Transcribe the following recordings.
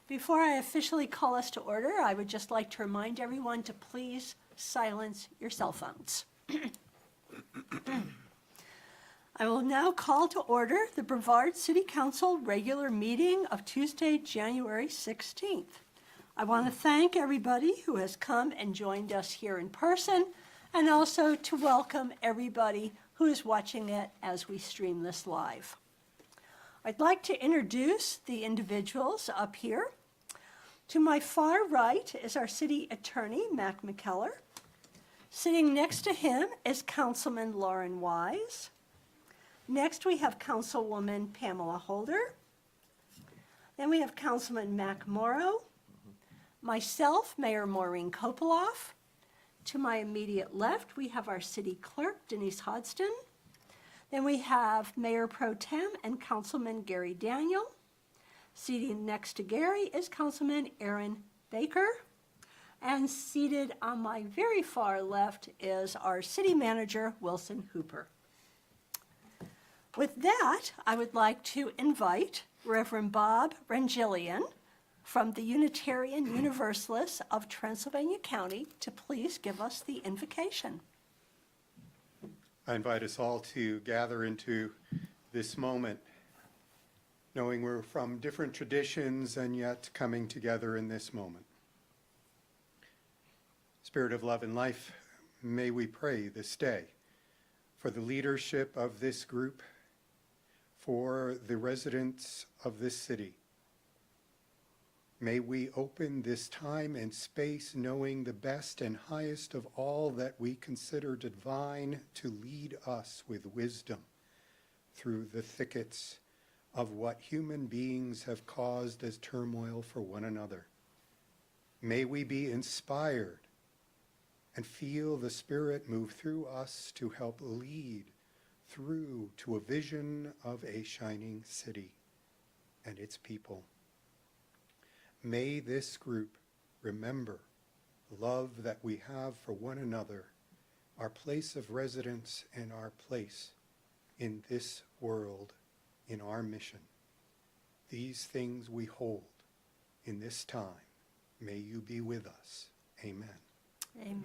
Before I officially call us to order, I would just like to remind everyone to please silence your cell phones. I will now call to order the Brevard City Council regular meeting of Tuesday, January 16th. I want to thank everybody who has come and joined us here in person, and also to welcome everybody who is watching it as we stream this live. I'd like to introduce the individuals up here. To my far right is our city attorney, Mac McKellar. Sitting next to him is Councilman Lauren Wise. Next we have Councilwoman Pamela Holder. Then we have Councilman Mac Morrow. Myself, Mayor Maureen Kopoloff. To my immediate left, we have our city clerk, Denise Hodgson. Then we have Mayor Pro Tem and Councilman Gary Daniel. Seated next to Gary is Councilman Aaron Baker. And seated on my very far left is our city manager, Wilson Hooper. With that, I would like to invite Reverend Bob Rangelian from the Unitarian Universalists of Transylvania County to please give us the invocation. I invite us all to gather into this moment, knowing we're from different traditions and yet coming together in this moment. Spirit of love and life, may we pray this day for the leadership of this group, for the residents of this city. May we open this time and space knowing the best and highest of all that we consider divine to lead us with wisdom through the thickets of what human beings have caused as turmoil for one another. May we be inspired and feel the Spirit move through us to help lead through to a vision of a shining city and its people. May this group remember the love that we have for one another, our place of residence and our place in this world, in our mission. These things we hold in this time. May you be with us. Amen. Amen.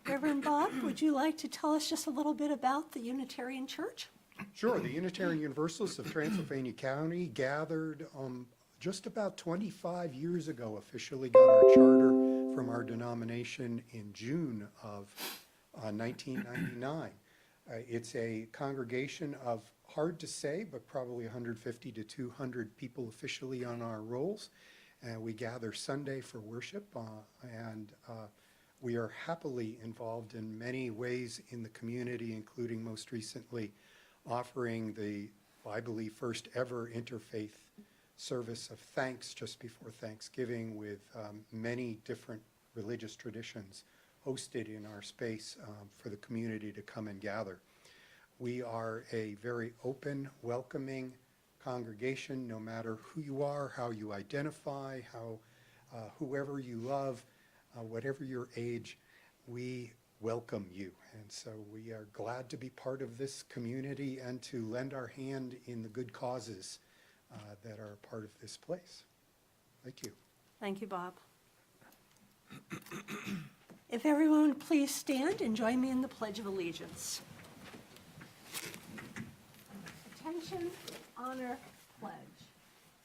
Reverend Bob, would you like to tell us just a little bit about the Unitarian Church? Sure. The Unitarian Universalists of Transylvania County gathered just about 25 years ago, officially got our charter from our denomination in June of 1999. It's a congregation of, hard to say, but probably 150 to 200 people officially on our rolls. And we gather Sunday for worship, and we are happily involved in many ways in the community, including most recently offering the, I believe, first ever interfaith service of thanks just before Thanksgiving with many different religious traditions hosted in our space for the community to come and gather. We are a very open, welcoming congregation, no matter who you are, how you identify, how whoever you love, whatever your age, we welcome you. And so we are glad to be part of this community and to lend our hand in the good causes that are part of this place. Thank you. Thank you, Bob. If everyone would please stand and join me in the Pledge of Allegiance. Attention, honor, pledge.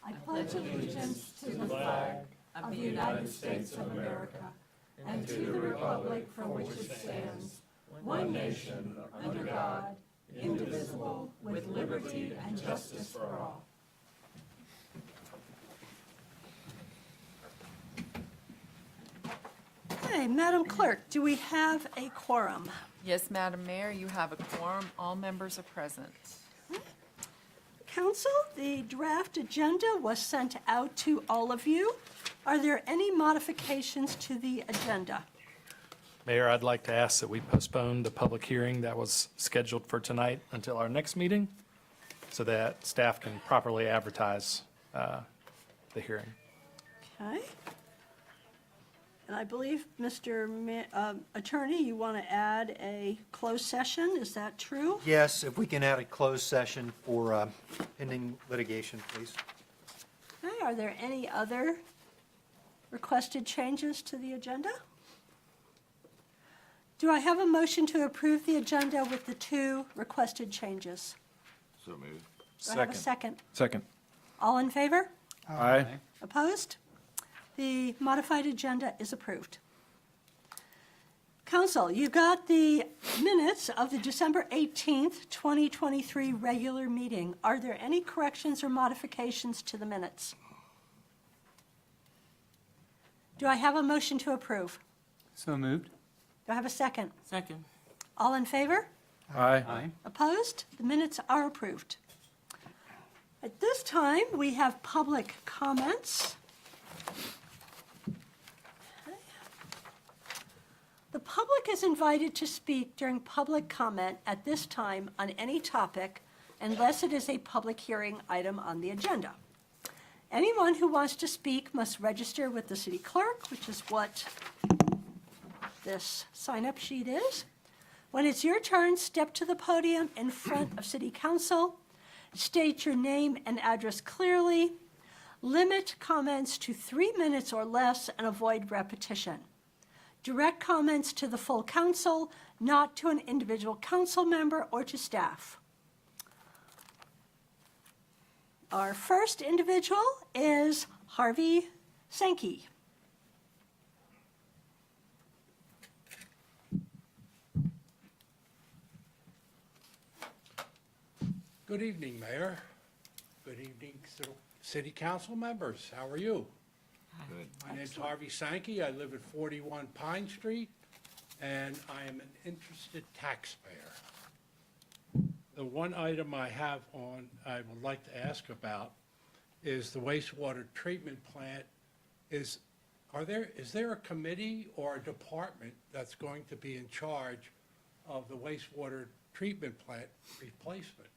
I pledge allegiance to the flag of the United States of America and to the republic for which it stands, one nation, under God, indivisible, with liberty and justice for all. Okay, Madam Clerk, do we have a quorum? Yes, Madam Mayor, you have a quorum. All members are present. Council, the draft agenda was sent out to all of you. Are there any modifications to the agenda? Mayor, I'd like to ask that we postpone the public hearing that was scheduled for tonight until our next meeting so that staff can properly advertise the hearing. Okay. And I believe, Mr. Attorney, you want to add a closed session, is that true? Yes, if we can add a closed session for pending litigation, please. Okay, are there any other requested changes to the agenda? Do I have a motion to approve the agenda with the 2 requested changes? So moved. Do I have a second? Second. All in favor? Aye. Opposed? The modified agenda is approved. Council, you got the minutes of the December 18th, 2023 regular meeting. Are there any corrections or modifications to the minutes? Do I have a motion to approve? So moved. Do I have a second? Second. All in favor? Aye. Opposed? The minutes are approved. At this time, we have public comments. The public is invited to speak during public comment at this time on any topic unless it is a public hearing item on the agenda. Anyone who wants to speak must register with the city clerk, which is what this sign-up sheet is. When it's your turn, step to the podium in front of city council, state your name and address clearly, limit comments to 3 minutes or less, and avoid repetition. Direct comments to the full council, not to an individual council member or to staff. Our first individual is Harvey Sankey. Good evening, Mayor. Good evening, City Council members. How are you? Good. My name's Harvey Sankey. I live at 41 Pine Street, and I am an interested taxpayer. The one item I would like to ask about is the wastewater treatment plant. Is there a committee or a department that's going to be in charge of the wastewater treatment plant replacement?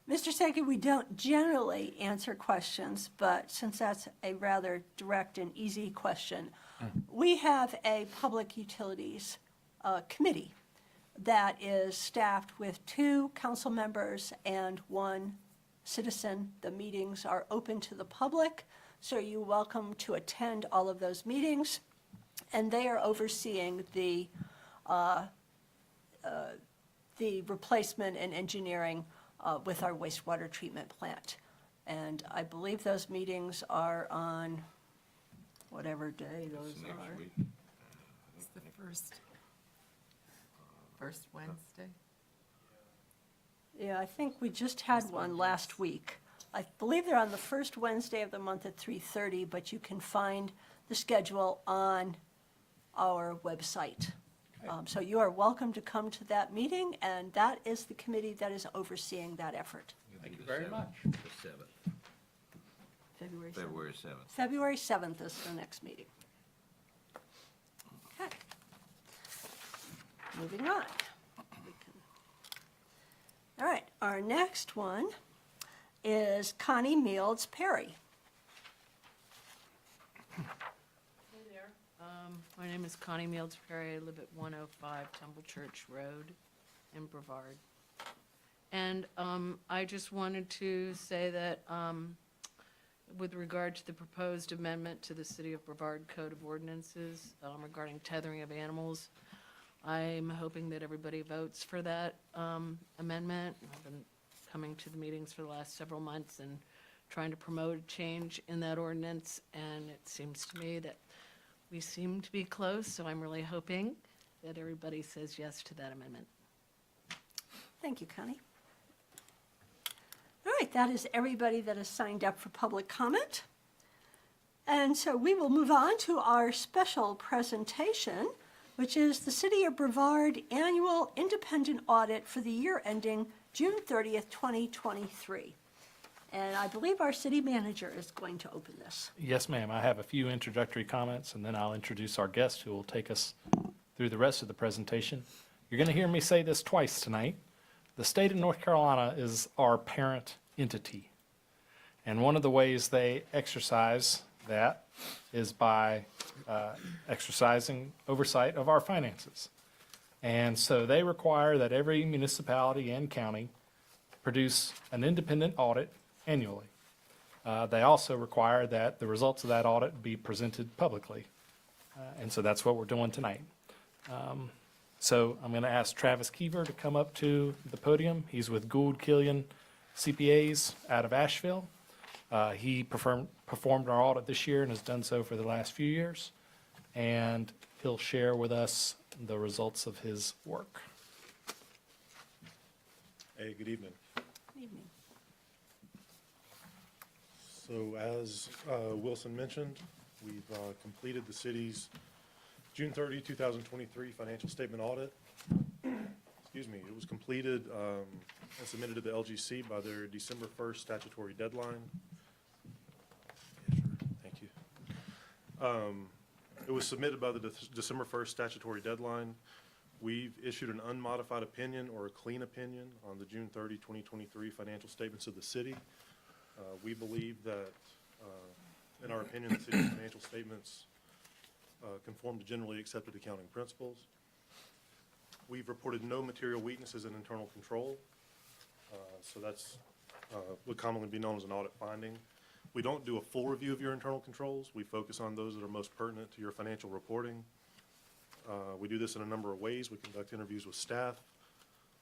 Mr. Sankey, we don't generally answer questions, but since that's a rather direct and easy question, we have a public utilities committee that is staffed with 2 council members and 1 citizen. The meetings are open to the public, so you're welcome to attend all of those meetings, and they are overseeing the replacement and engineering with our wastewater treatment plant. And I believe those meetings are on whatever day those Next are. week. It's the first Wednesday. Yeah, I think we just had one last week. I believe they're on the first Wednesday of the month at 3:30, but you can find the schedule on our website. So you are welcome to come to that meeting, and that is the committee that is overseeing that effort. Thank you very much. The 7th, February 7th. February 7th. February 7th is the next meeting. Okay. Moving on. All right, our next one is Connie Mields Perry. Hey there. My name is Connie Mields Perry. I live at 105 Temple Church Road in Brevard. And I just wanted to say that with regard to the proposed amendment to the City of Brevard Code of Ordinances regarding tethering of animals, I'm hoping that everybody votes for that amendment. I've been coming to the meetings for the last several months and trying to promote change in that ordinance, and it seems to me that we seem to be close, so I'm really hoping that everybody says yes to that amendment. Thank you, Connie. All right, that is everybody that has signed up for public comment. And so we will move on to our special presentation, which is the City of Brevard Annual Independent Audit for the year ending June 30th, 2023. And I believe our city manager is going to open this. Yes, ma'am. I have a few introductory comments, and then I'll introduce our guest who will take us through the rest of the presentation. You're going to hear me say this twice tonight. The state of North Carolina is our parent entity. And one of the ways they exercise that is by exercising oversight of our finances. And so they require that every municipality and county produce an independent audit annually. They also require that the results of that audit be presented publicly. And so that's what we're doing tonight. So I'm going to ask Travis Keever to come up to the podium. He's with Gould Killian CPAs out of Asheville. He performed our audit this year and has done so for the last few years. And he'll share with us the results of his work. Hey, good evening. Evening. So as Wilson mentioned, we've completed the city's June 30, 2023 financial statement audit. Excuse me, it was completed and submitted to the LGC by their December 1st statutory deadline. Yeah, sure, thank you. It was submitted by the December 1st statutory deadline. We've issued an unmodified opinion or a clean opinion on the June 30, 2023 financial statements of the city. We believe that, in our opinion, the city's financial statements conform to generally accepted accounting principles. We've reported no material weaknesses in internal control, so that's would commonly be known as an audit finding. We don't do a full review of your internal controls. We focus on those that are most pertinent to your financial reporting. We do this in a number of ways. We conduct interviews with staff.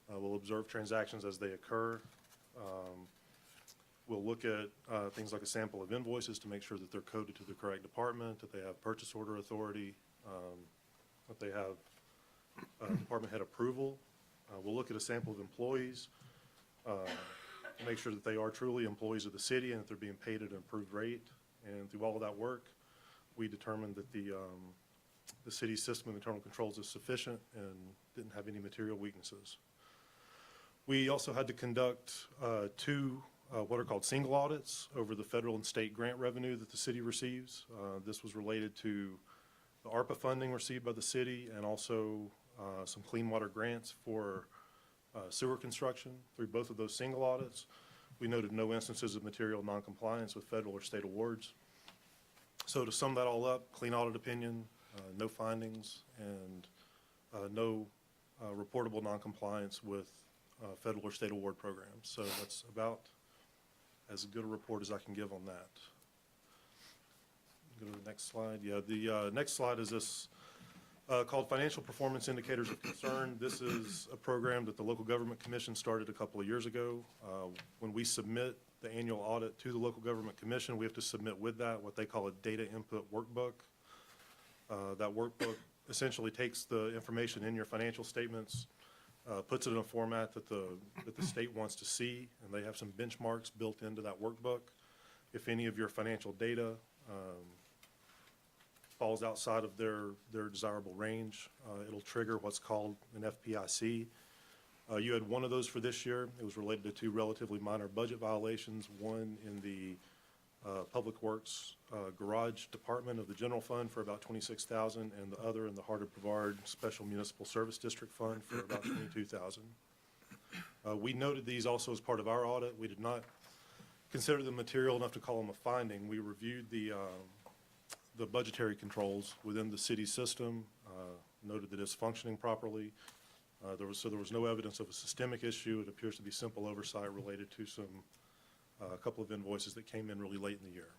We'll observe transactions as they occur. We'll look at things like a sample of invoices to make sure that they're coded to the correct department, that they have purchase order authority, that they have department head approval. We'll look at a sample of employees to make sure that they are truly employees of the city and that they're being paid at an approved rate. And through all of that work, we determined that the city's system of internal controls is sufficient and didn't have any material weaknesses. We also had to conduct two what are called single audits over the federal and state grant revenue that the city receives. This was related to the ARPA funding received by the city and also some clean water grants for sewer construction. Through both of those single audits, we noted no instances of material noncompliance with federal or state awards. So to sum that all up, clean audit opinion, no findings, and no reportable noncompliance with federal or state award programs. So that's about as good a report as I can give on that. Go to the next slide. Yeah, the next slide is this called Financial Performance Indicators of Concern. This is a program that the Local Government Commission started a couple of years ago. When we submit the annual audit to the Local Government Commission, we have to submit with that what they call a data input workbook. That workbook essentially takes the information in your financial statements, puts it in a format that the state wants to see, and they have some benchmarks built into that workbook. If any of your financial data falls outside of their desirable range, it'll trigger what's called an FPIC. You had one of those for this year. It was related to two relatively minor budget violations, one in the Public Works Garage Department of the General Fund for about $26,000, and the other in the Heart of Brevard Special Municipal Service District Fund for about $22,000. We noted these also as part of our audit. We did not consider them material enough to call them a finding. We reviewed the budgetary controls within the city system, noted that it's functioning properly. There was no evidence of a systemic issue. It appears to be simple oversight related to a couple of invoices that came in really late in the year.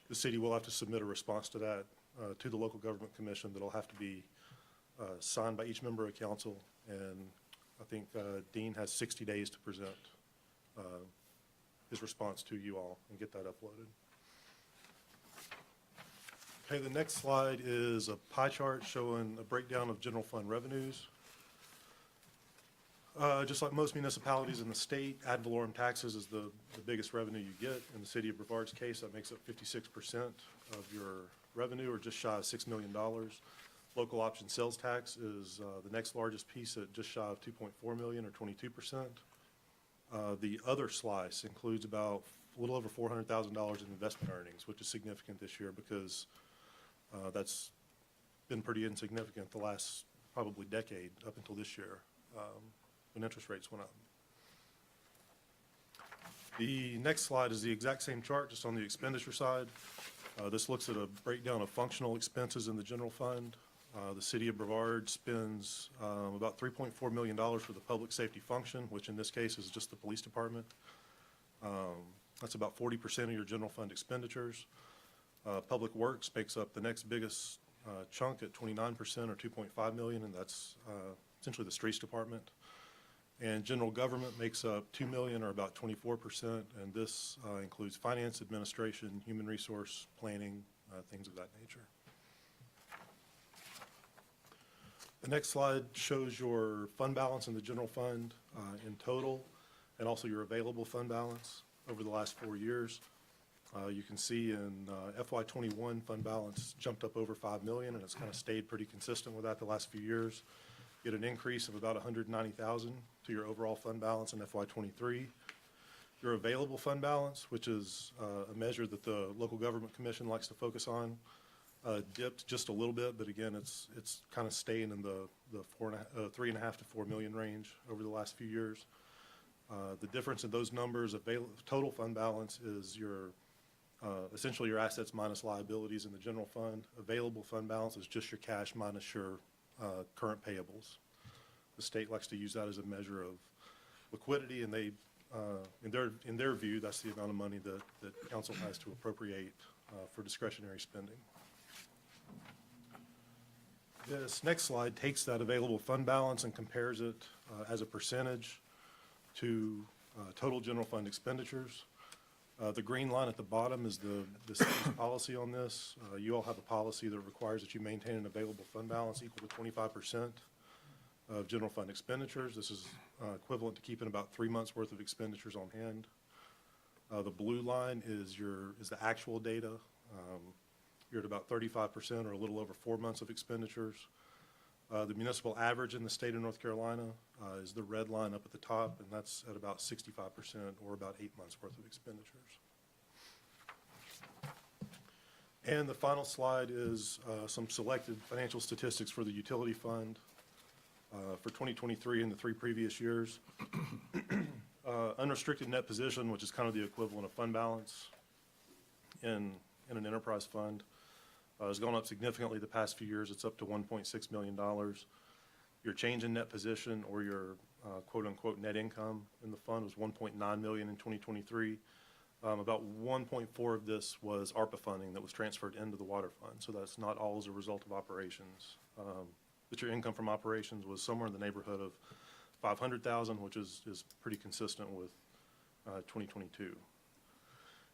The city will have to submit a response to that to the Local Government Commission that'll have to be signed by each member of council, and I think Dean has 60 days to present his response to you all and get that uploaded. Okay, the next slide is a pie chart showing a breakdown of general fund revenues. Just like most municipalities in the state, ad valorem taxes is the biggest revenue you get. In the city of Brevard's case, that makes up 56% of your revenue, or just shy of $6 million. Local option sales tax is the next largest piece at just shy of $2.4 million, or 22%. The other slice includes about a little over $400,000 in investment earnings, which is significant this year because that's been pretty insignificant the last probably decade up until this year when interest rates went up. The next slide is the exact same chart, just on the expenditure side. This looks at a breakdown of functional expenses in the general fund. The city of Brevard spends about $3.4 million for the public safety function, which in this case is just the police department. That's about 40% of your general fund expenditures. Public Works makes up the next biggest chunk at 29% or $2.5 million, and that's essentially the streets department. And general government makes up $2 million or about 24%, and this includes finance, administration, human resource, planning, things of that nature. The next slide shows your fund balance in the general fund in total, and also your available fund balance over the last 4 years. You can see in FY21, fund balance jumped up over $5 million, and it's kind of stayed pretty consistent with that the last few years. You get an increase of about $190,000 to your overall fund balance in FY23. Your available fund balance, which is a measure that the Local Government Commission likes to focus on, dipped just a little bit, but again, it's kind of staying in the 3.5 to 4 million range over the last few years. The difference in those numbers, total fund balance, is your essentially your assets minus liabilities in the general fund. Available fund balance is just your cash minus your current payables. The state likes to use that as a measure of liquidity, and they, in their view, that's the amount of money that council has to appropriate for discretionary spending. This next slide takes that available fund balance and compares it as a percentage to total general fund expenditures. The green line at the bottom is the city's policy on this. You all have a policy that requires that you maintain an available fund balance equal to 25% of general fund expenditures. This is equivalent to keeping about 3 months' worth of expenditures on hand. The blue line is the actual data. You're at about 35% or a little over 4 months of expenditures. The municipal average in the state of North Carolina is the red line up at the top, and that's at about 65% or about 8 months' worth of expenditures. And the final slide is some selected financial statistics for the utility fund for 2023 and the 3 previous years. Unrestricted net position, which is kind of the equivalent of fund balance in an enterprise fund, has gone up significantly the past few years. It's up to $1.6 million. Your change in net position, or your quote-unquote net income in the fund, was $1.9 million in 2023. About 1.4 of this was ARPA funding that was transferred into the water fund, so that's not all as a result of operations. But your income from operations was somewhere in the neighborhood of $500,000, which is pretty consistent with 2022.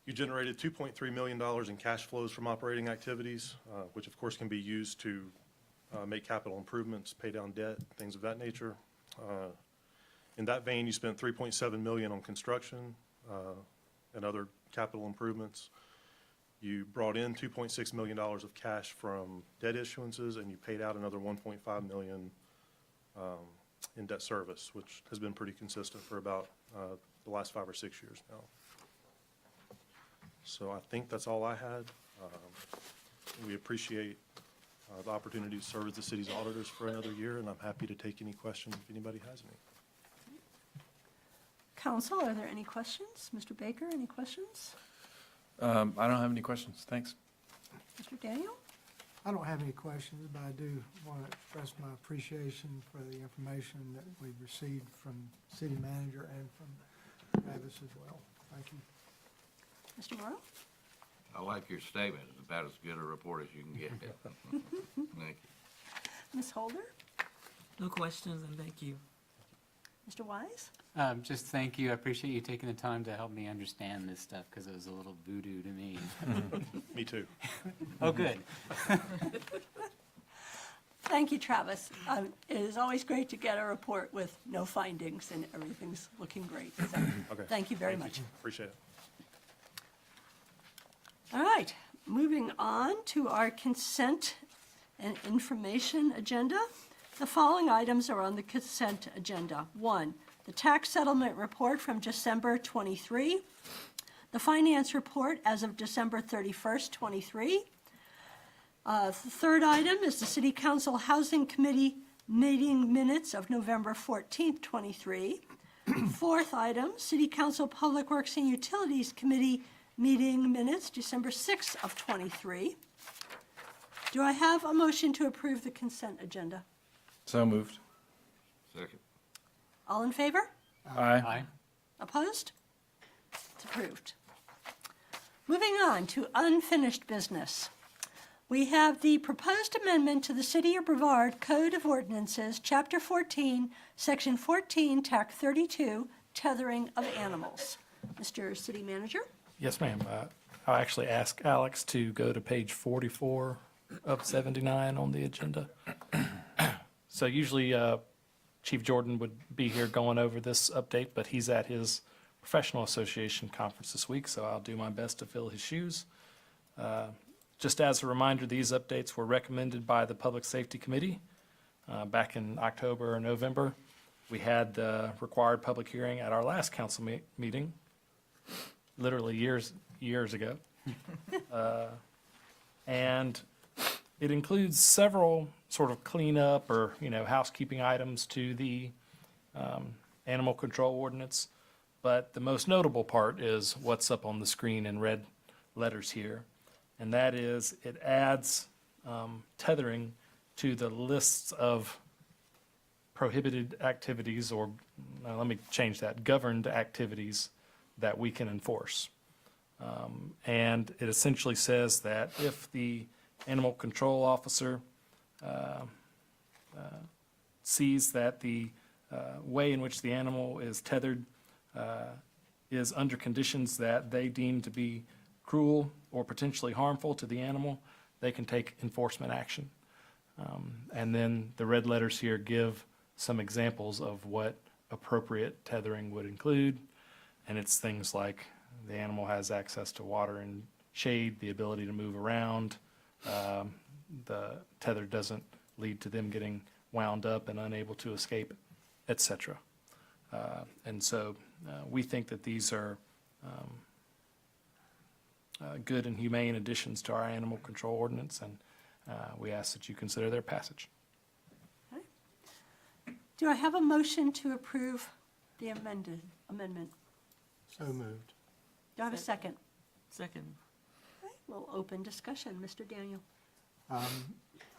You generated $2.3 million in cash flows from operating activities, which of course can be used to make capital improvements, pay down debt, things of that nature. In that vein, you spent $3.7 million on construction and other capital improvements. You brought in $2.6 million of cash from debt issuances, and you paid out another $1.5 million in debt service, which has been pretty consistent for about the last 5 or 6 years now. So I think that's all I had. We appreciate the opportunity to serve as the city's auditors for another year, and I'm happy to take any questions if anybody has any. Council, are there any questions? Mr. Baker, any questions? I don't have any questions. Thanks. Mr. Daniel? I don't have any questions, but I do want to express my appreciation for the information that we've received from city manager and from Travis as well. Thank you. Mr. Morrow? I like your statement. It's about as good a report as you can get. Thank you. Ms. Holder? No questions, and thank you. Mr. Wise? Just thank you. I appreciate you taking the time to help me understand this stuff, because it was a little voodoo to me. Me too. Oh, good. Thank you, Travis. It is always great to get a report with no findings and everything's looking great. So, Okay. thank you very much. Appreciate it. All right, moving on to our consent and information agenda. The following items are on the consent agenda. 1, the tax settlement report from December 23, the finance report as of December 31st, 23. The third item is the City Council Housing Committee meeting minutes of November 14th, 23. Fourth item, City Council Public Works and Utilities Committee meeting minutes, December 6th of 23. Do I have a motion to approve the consent agenda? So moved. Second. All in favor? Aye. Opposed? It's approved. Moving on to unfinished business. We have the proposed amendment to the City of Brevard Code of Ordinances, Chapter 14, Section 14, TAC 32, Tethering of Animals. Mr. City Manager? Yes, ma'am. I'll actually ask Alex to go to page 44 of 79 on the agenda. So usually Chief Jordan would be here going over this update, but he's at his professional association conference this week, so I'll do my best to fill his shoes. Just as a reminder, these updates were recommended by the Public Safety Committee back in October or November. We had the required public hearing at our last council meeting, literally years ago. And it includes several sort of cleanup or, housekeeping items to the animal control ordinance. But the most notable part is what's up on the screen in red letters here. And that is, it adds tethering to the lists of prohibited activities, or let me change that, governed activities that we can enforce. And it essentially says that if the animal control officer sees that the way in which the animal is tethered is under conditions that they deem to be cruel or potentially harmful to the animal, they can take enforcement action. And then the red letters here give some examples of what appropriate tethering would include. And it's things like the animal has access to water and shade, the ability to move around, the tether doesn't lead to them getting wound up and unable to escape, etc. And so we think that these are good and humane additions to our animal control ordinance, and we ask that you consider their passage. Do I have a motion to approve the amendment? So moved. Do I have a second? Second. Okay, we'll open discussion. Mr. Daniel?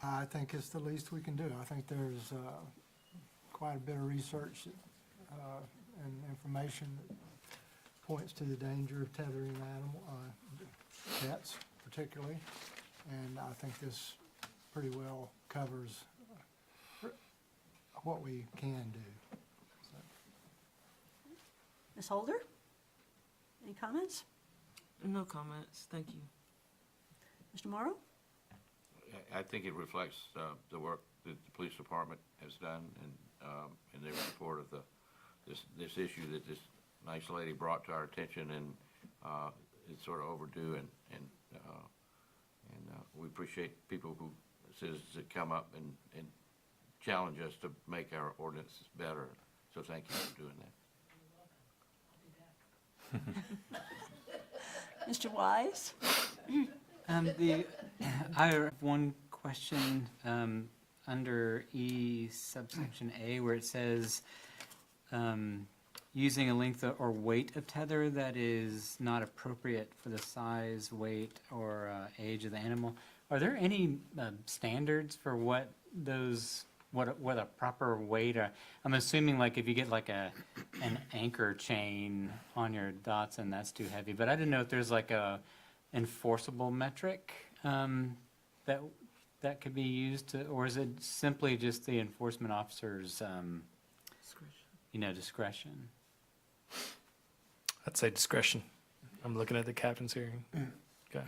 I think it's the least we can do. I think there's quite a bit of research and information that points to the danger of tethering animal, pets particularly, and I think this pretty well covers what we can do. Ms. Holder? Any comments? No comments, thank you. Mr. Morrow? I think it reflects the work that the police department has done in their report of this issue that this nice lady brought to our attention, and it's sort of overdue, and we appreciate citizens that come up and challenge us to make our ordinances better. So thank you for doing that. Mr. Wise? I have one question under E subsection A, where it says using a length or weight of tether that is not appropriate for the size, weight, or age of the animal. Are there any standards for what a proper weight? I'm assuming like if you get like an anchor chain on your Datsun, that's too heavy. But I didn't know if there's like a enforceable metric that could be used to, or is it simply just the enforcement officer's discretion? I'd say discretion. I'm looking at the captain's hearing. Okay.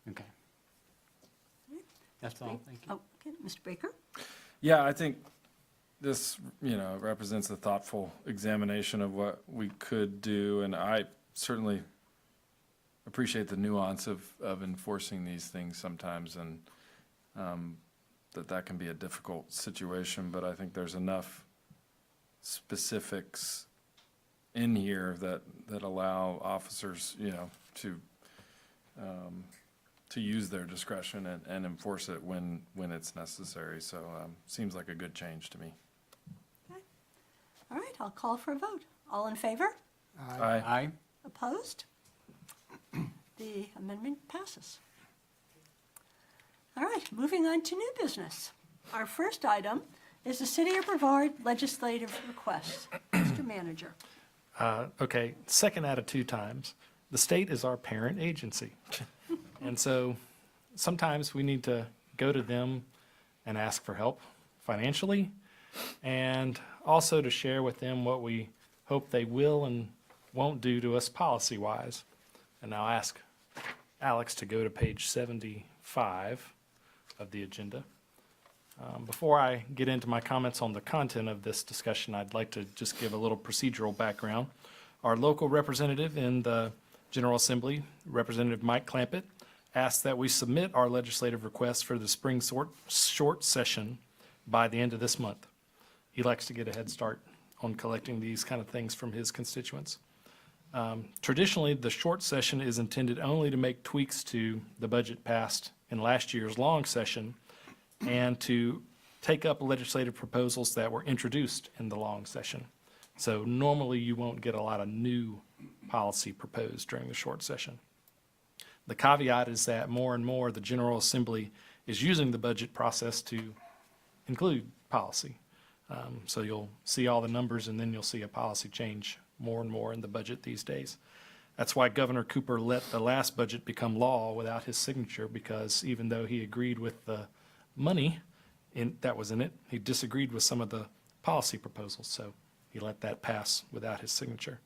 Okay. That's all, thank you. Oh, okay, Mr. Baker? Yeah, I think this, represents a thoughtful examination of what we could do, and I certainly appreciate the nuance of enforcing these things sometimes, and that can be a difficult situation, but I think there's enough specifics in here that allow officers, to use their discretion and enforce it when it's necessary. So seems like a good change to me. Okay. All right, I'll call for a vote. All in favor? Aye. Opposed? The amendment passes. All right. right, moving on to new business. Our first item is the City of Brevard legislative requests. Mr. Manager. Okay, second out of 2 times. The state is our parent agency. And so sometimes we need to go to them and ask for help financially, and also to share with them what we hope they will and won't do to us policy-wise. And I'll ask Alex to go to page 75 of the agenda. Before I get into my comments on the content of this discussion, I'd like to just give a little procedural background. Our local representative in the General Assembly, Representative Mike Clampett, asked that we submit our legislative request for the spring short session by the end of this month. He likes to get a head start on collecting these kind of things from his constituents. Traditionally, the short session is intended only to make tweaks to the budget passed in last year's long session and to take up legislative proposals that were introduced in the long session. So normally you won't get a lot of new policy proposed during the short session. The caveat is that more and more the General Assembly is using the budget process to include policy. So you'll see all the numbers and then you'll see a policy change more and more in the budget these days. That's why Governor Cooper let the last budget become law without his signature, because even though he agreed with the money that was in it, he disagreed with some of the policy proposals. So he let that pass without his signature.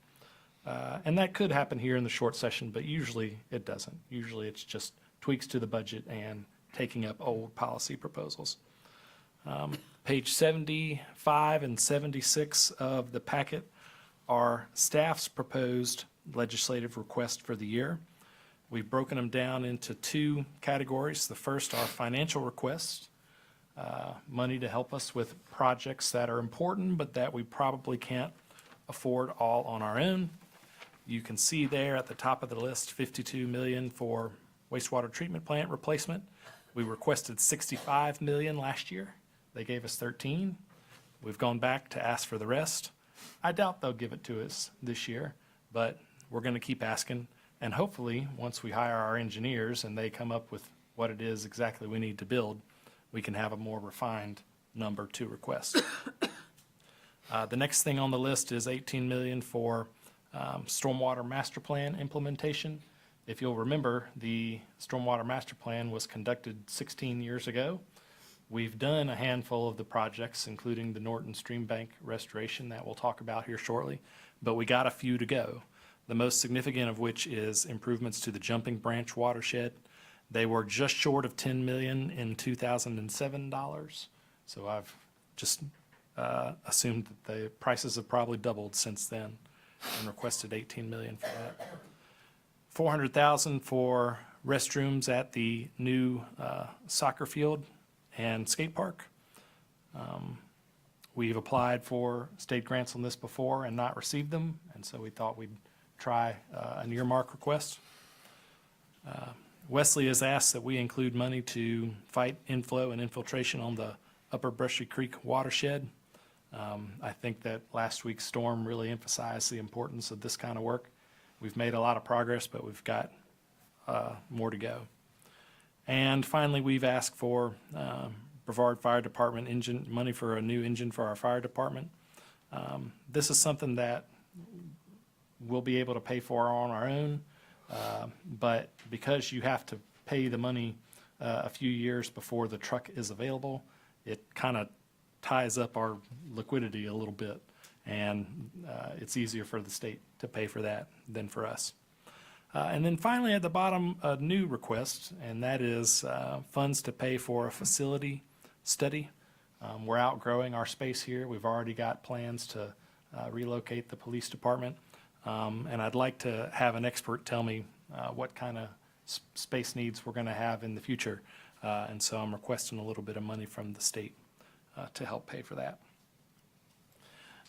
And that could happen here in the short session, but usually it doesn't. Usually it's just tweaks to the budget and taking up old policy proposals. Page 75 and 76 of the packet are staff's proposed legislative request for the year. We've broken them down into 2 categories. The first are financial requests, money to help us with projects that are important but that we probably can't afford all on our own. You can see there at the top of the list, $52 million for wastewater treatment plant replacement. We requested $65 million last year. They gave us 13. We've gone back to ask for the rest. I doubt they'll give it to us this year, but we're going to keep asking. And hopefully, once we hire our engineers and they come up with what it is exactly we need to build, we can have a more refined number to request. The next thing on the list is $18 million for stormwater master plan implementation. If you'll remember, the stormwater master plan was conducted 16 years ago. We've done a handful of the projects, including the Norton Stream Bank restoration that we'll talk about here shortly, but we got a few to go. The most significant of which is improvements to the Jumping Branch watershed. They were just short of $10 million in 2007 dollars. So I've just assumed that the prices have probably doubled since then and requested $18 million for that. $400,000 for restrooms at the new soccer field and skate park. We've applied for state grants on this before and not received them, and so we thought we'd try an earmark request. Wesley has asked that we include money to fight inflow and infiltration on the Upper Brushy Creek watershed. I think that last week's storm really emphasized the importance of this kind of work. We've made a lot of progress, but we've got more to go. And finally, we've asked for Brevard Fire Department money for a new engine for our fire department. This is something that we'll be able to pay for on our own, but because you have to pay the money a few years before the truck is available, it kind of ties up our liquidity a little bit, and it's easier for the state to pay for that than for us. And then finally, at the bottom, a new request, and that is funds to pay for a facility study. We're outgrowing our space here. We've already got plans to relocate the police department, and I'd like to have an expert tell me what kind of space needs we're going to have in the future. And so I'm requesting a little bit of money from the state to help pay for that.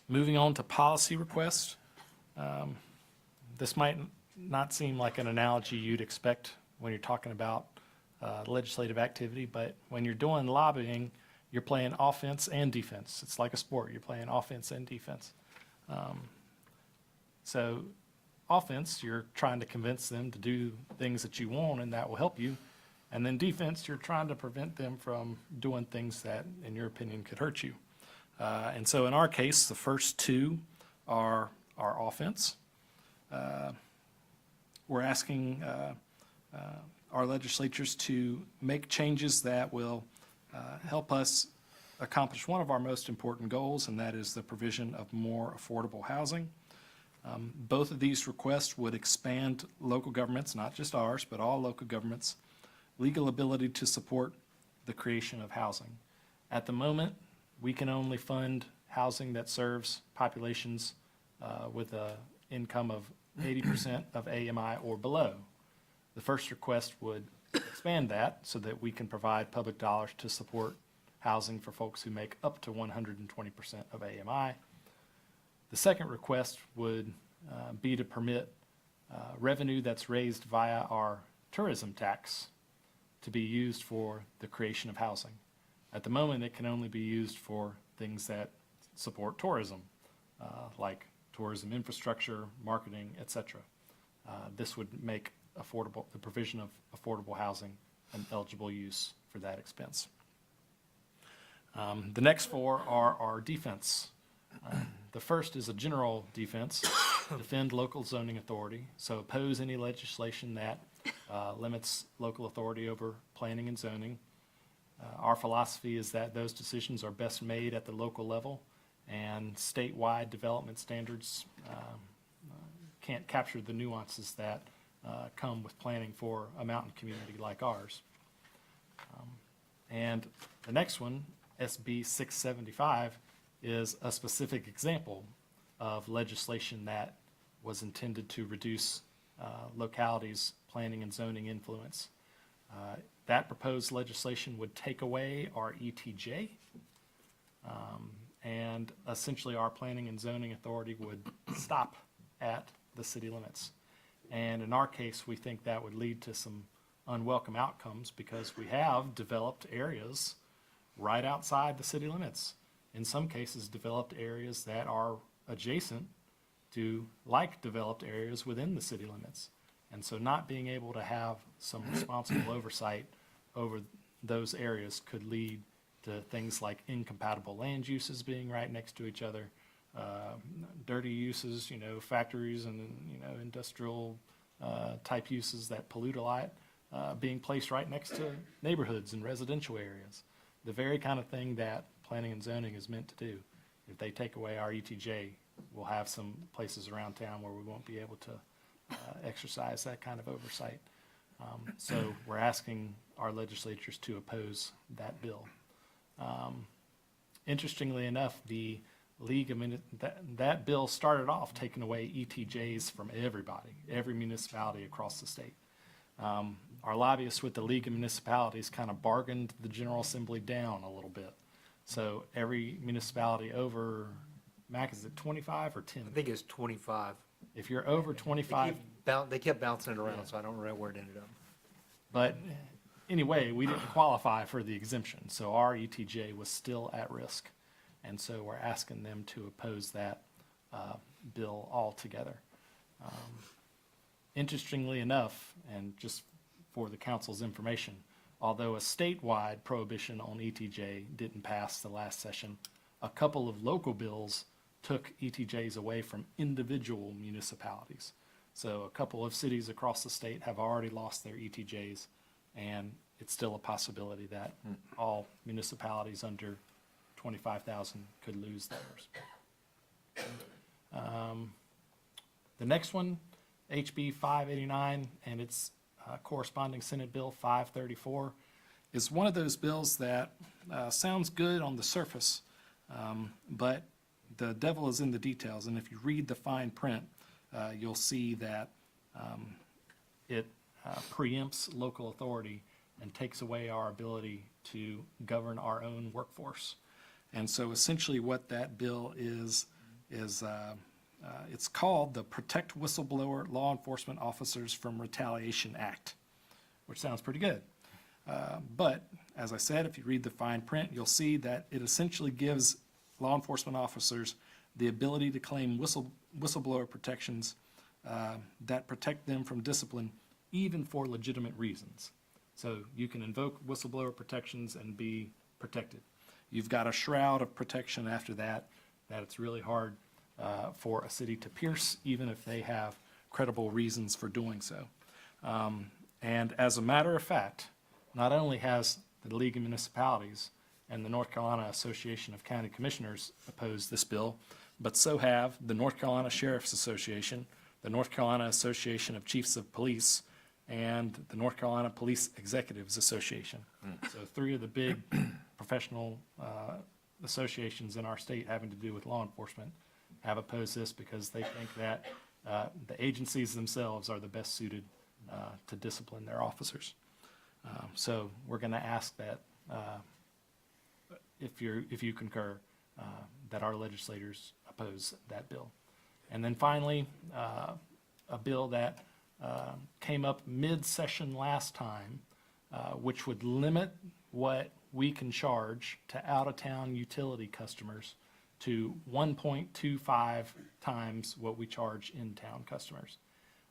Moving on to policy requests. This might not seem like an analogy you'd expect when you're talking about legislative activity, but when you're doing lobbying, you're playing offense and defense. It's like a sport. You're playing offense and defense. So offense, you're trying to convince them to do things that you want, and that will help you. And then defense, you're trying to prevent them from doing things that, in your opinion, could hurt you. And so in our case, the first two are our offense. We're asking our legislatures to make changes that will help us accomplish one of our most important goals, and that is the provision of more affordable housing. Both of these requests would expand local governments, not just ours, but all local governments, legal ability to support the creation of housing. At the moment, we can only fund housing that serves populations with an income of 80% of AMI or below. The first request would expand that so that we can provide public dollars to support housing for folks who make up to 120% of AMI. The second request would be to permit revenue that's raised via our tourism tax to be used for the creation of housing. At the moment, it can only be used for things that support tourism, like tourism infrastructure, marketing, etc. This would make the provision of affordable housing an eligible use for that expense. The next four are our defense. The first is a general defense, defend local zoning authority, so oppose any legislation that limits local authority over planning and zoning. Our philosophy is that those decisions are best made at the local level, and statewide development standards can't capture the nuances that come with planning for a mountain community like ours. And the next one, SB 675, is a specific example of legislation that was intended to reduce localities' planning and zoning influence. That proposed legislation would take away our ETJ, and essentially our planning and zoning authority would stop at the city limits. And in our case, we think that would lead to some unwelcome outcomes because we have developed areas right outside the city limits. In some cases, developed areas that are adjacent to developed areas within the city limits. And so not being able to have some responsible oversight over those areas could lead to things like incompatible land uses being right next to each other, dirty uses, factories and, industrial type uses that pollute a lot, being placed right next to neighborhoods and residential areas. The very kind of thing that planning and zoning is meant to do. If they take away our ETJ, we'll have some places around town where we won't be able to exercise that kind of oversight. So we're asking our legislatures to oppose that bill. Interestingly enough, the League of that bill started off taking away ETJs from everybody, every municipality across the state. Our lobbyists with the League of Municipalities kind of bargained the General Assembly down a little bit. So every municipality over, Mac, is it 25 or 10? I think it's 25. If you're over 25. They kept bouncing it around, so I don't remember where it ended up. But anyway, we didn't qualify for the exemption, so our ETJ was still at risk. And so we're asking them to oppose that bill altogether. Interestingly enough, and just for the council's information, although a statewide prohibition on ETJ didn't pass the last session, a couple of local bills took ETJs away from individual municipalities. So a couple of cities across the state have already lost their ETJs, and it's still a possibility that all municipalities under 25,000 could lose theirs. The next one, HB 589 and its corresponding Senate Bill 534, is one of those bills that sounds good on the surface, but the devil is in the details. And if you read the fine print, you'll see that it preempts local authority and takes away our ability to govern our own workforce. And so essentially what that bill is it's called the Protect Whistleblower Law Enforcement Officers from Retaliation Act, which sounds pretty good. But as I said, if you read the fine print, you'll see that it essentially gives law enforcement officers the ability to claim whistleblower protections that protect them from discipline, even for legitimate reasons. So you can invoke whistleblower protections and be protected. You've got a shroud of protection after that it's really hard for a city to pierce, even if they have credible reasons for doing so. And as a matter of fact, not only has the League of Municipalities and the North Carolina Association of County Commissioners opposed this bill, but so have the North Carolina Sheriff's Association, the North Carolina Association of Chiefs of Police, and the North Carolina Police Executives Association. So three of the big professional associations in our state having to do with law enforcement have opposed this because they think that the agencies themselves are the best suited to discipline their officers. So we're going to ask that, if you concur, that our legislators oppose that bill. And then finally, a bill that came up mid-session last time, which would limit what we can charge to out-of-town utility customers to 1.25 times what we charge in-town customers.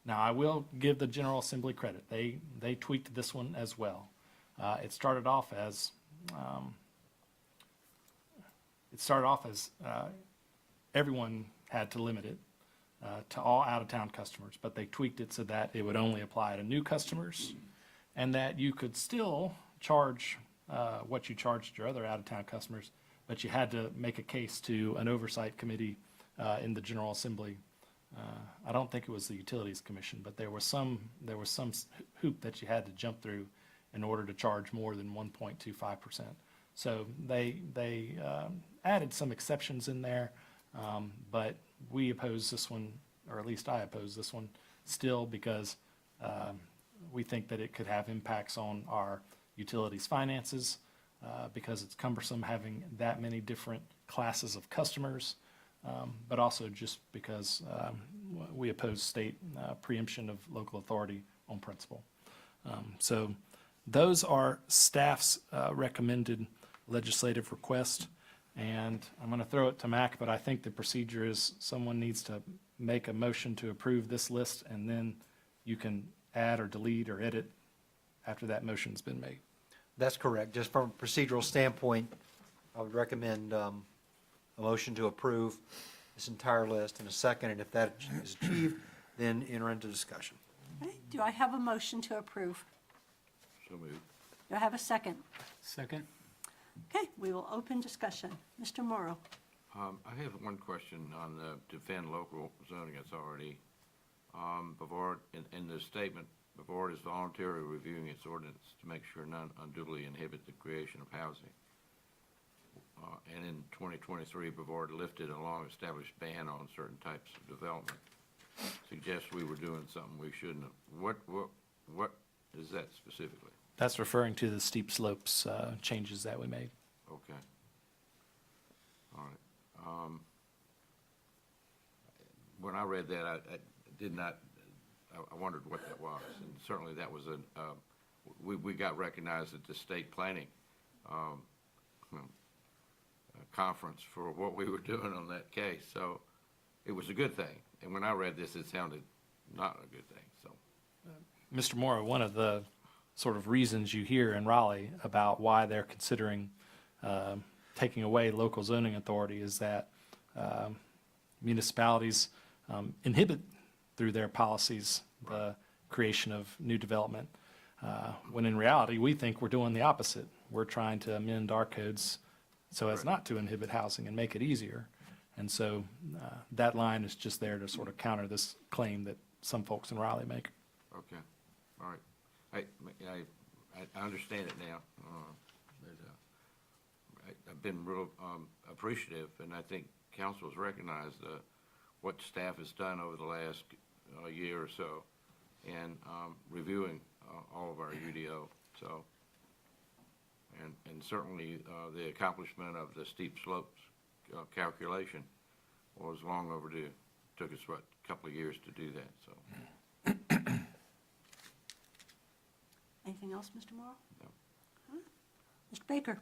Now, I will give the General Assembly credit. They tweaked this one as well. It started off as everyone had to limit it to all out-of-town customers, but they tweaked it so that it would only apply to new customers, and that you could still charge what you charged your other out-of-town customers, but you had to make a case to an oversight committee in the General Assembly. I don't think it was the Utilities Commission, but there was some hoop that you had to jump through in order to charge more than 1.25%. So they added some exceptions in there, but we oppose this one, or at least I oppose this one still, because we think that it could have impacts on our utilities finances, because it's cumbersome having that many different classes of customers, but also just because we oppose state preemption of local authority on principle. So those are staff's recommended legislative request. And I'm going to throw it to Mac, but I think the procedure is someone needs to make a motion to approve this list, and then you can add or delete or edit after that motion's been made. That's correct. Just from a procedural standpoint, I would recommend a motion to approve this entire list in a second, and if that is achieved, then enter into discussion. Okay, do I have a motion to approve? So moved. Do I have a second? Second? Okay, we will open discussion. Mr. Morrow? I have one question on the defend local zoning authority. Brevard, in the statement, Brevard is voluntarily reviewing its ordinance to make sure none unduly inhibit the creation of housing. And in 2023, Brevard lifted a long-established ban on certain types of development. Suggests we were doing something we shouldn't have. What is that specifically? That's referring to the steep slopes changes that we made. Okay. All right. When I read that, I did not, I wondered what that was. And certainly that was we got recognized at the state planning conference for what we were doing on that case. So it was a good thing. And when I read this, it sounded not a good thing, so. Mr. Morrow, one of the sort of reasons you hear in Raleigh about why they're considering taking away local zoning authority is that municipalities inhibit through their policies the creation of new development, when in reality we think we're doing the opposite. We're trying to amend our codes so as not to inhibit housing and make it easier. And so that line is just there to sort of counter this claim that some folks in Raleigh make. Okay, all right. I understand it now. I've been real appreciative, and I think council has recognized what staff has done over the last year or so, and reviewing all of our UDO. So, and certainly the accomplishment of the steep slopes calculation was long overdue. Took us, a couple of years to do that, so. Anything else, Mr. Morrow? No. Huh? Mr. Baker?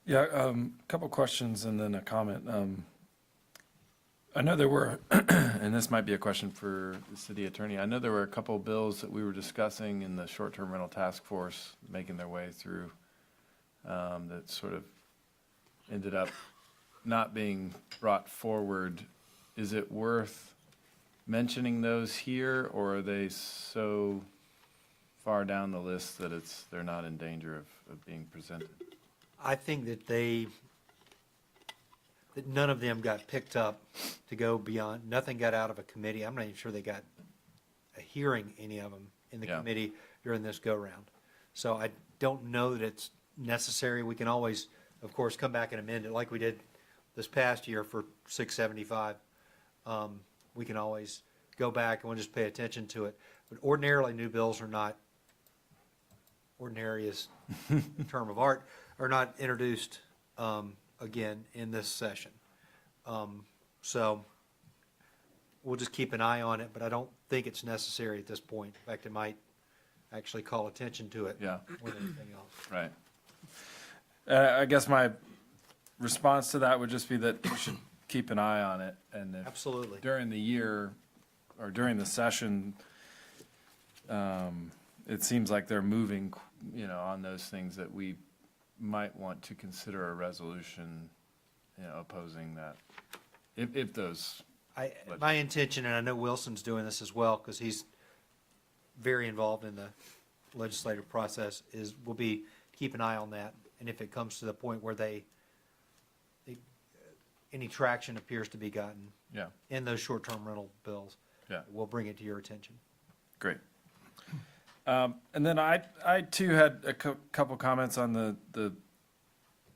Yeah, a couple questions and then a comment. I know there were, and this might be a question for the city attorney, I know there were a couple of bills that we were discussing in the short-term rental task force, making their way through, that sort of ended up not being brought forward. Is it worth mentioning those here, or are they so far down the list that they're not in danger of being presented? I think that none of them got picked up to go beyond, nothing got out of a committee. I'm not even sure they got a hearing, any of them, in the Yeah. committee during this go-round. So I don't know that it's necessary. We can always, of course, come back and amend it like we did this past year for 675. We can always go back and we'll just pay attention to it. But ordinarily, new bills are not, ordinary is a term of art, are not introduced again in this session. So we'll just keep an eye on it, but I don't think it's necessary at this point. In fact, it might actually call attention to it Yeah. more than anything else. Right. I guess my response to that would just be that you should keep an eye on it, and if Absolutely. during the year or during the session, it seems like they're moving, on those things that we might want to consider a resolution, opposing that. If those, My intention, and I know Wilson's doing this as well, because he's very involved in the legislative process, will be keep an eye on that. And if it comes to the point where any traction appears to be gotten yeah, in those short-term rental bills, yeah. we'll bring it to your attention. Great. And then I too had a couple comments on the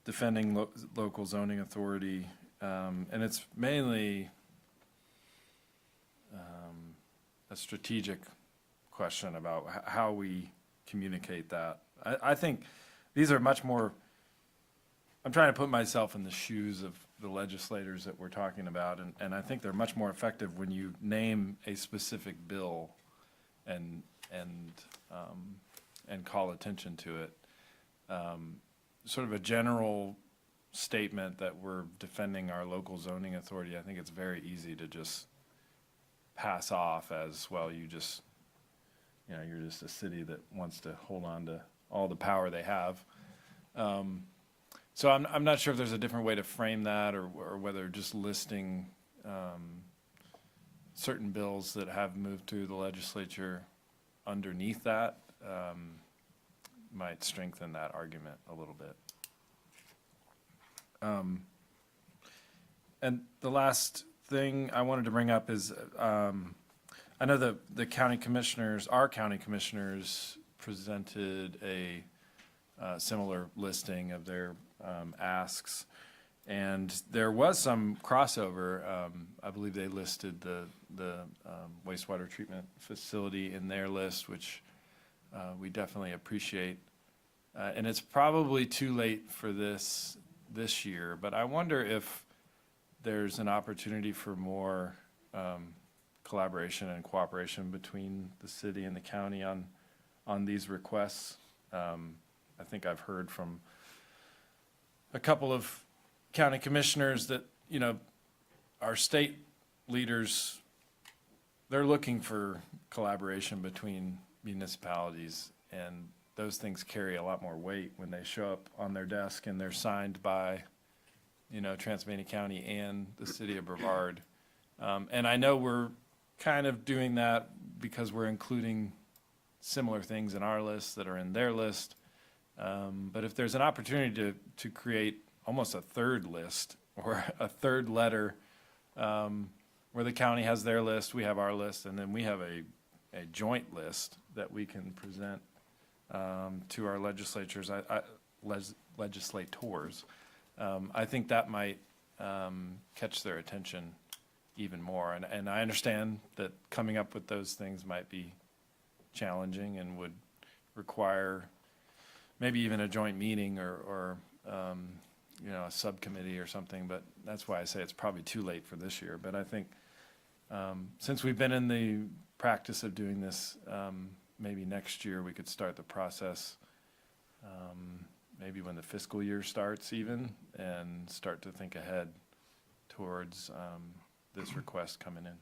defending local zoning authority. And it's mainly a strategic question about how we communicate that. I think these are much more, I'm trying to put myself in the shoes of the legislators that we're talking about, and I think they're much more effective when you name a specific bill and call attention to it. Sort of a general statement that we're defending our local zoning authority, I think it's very easy to just pass off as, well, you're just a city that wants to hold on to all the power they have. So I'm not sure if there's a different way to frame that, or whether just listing certain bills that have moved through the legislature underneath that might strengthen that argument a little bit. And the last thing I wanted to bring up is, I know the our county commissioners presented a similar listing of their asks, and there was some crossover. I believe they listed the wastewater treatment facility in their list, which we definitely appreciate. And it's probably too late for this year, but I wonder if there's an opportunity for more collaboration and cooperation between the city and the county on these requests. I think I've heard from a couple of county commissioners that, our state leaders, they're looking for collaboration between municipalities, and those things carry a lot more weight when they show up on their desk and they're signed by, Transylvania County and the city of Brevard. And I know we're kind of doing that because we're including similar things in our list that are in their list. But if there's an opportunity to create almost a third list or a third letter, where the county has their list, we have our list, and then we have a joint list that we can present to our legislators, legislators. I think that might catch their attention even more. And I understand that coming up with those things might be challenging and would require maybe even a joint meeting or a subcommittee or something, but that's why I say it's probably too late for this year. But I think since we've been in the practice of doing this, maybe next year we could start the process, maybe when the fiscal year starts even, and start to think ahead towards this request coming in.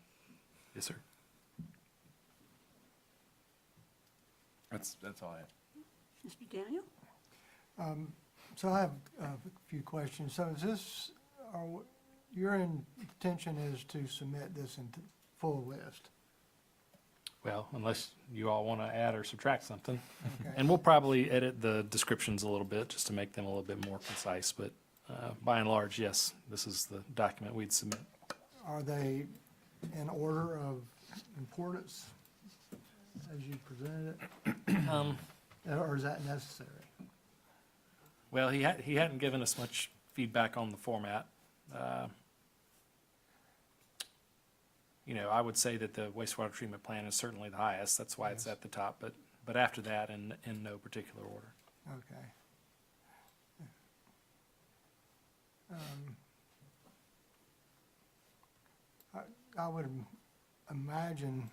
Yes, sir. That's all I have. Mr. Daniel? So I have a few questions. So is this, your intention is to submit this into full list? Well, unless you all want to add or subtract something. Okay. And we'll probably edit the descriptions a little bit, just to make them a little bit more concise, but by and large, yes, this is the document we'd submit. Are they in order of importance as you presented it? Or is that necessary? Well, he hadn't given us much feedback on the format. You know, I would say that the wastewater treatment plant is certainly the highest, that's why it's Yes. at the top, but after that, in no particular order. Okay. I would imagine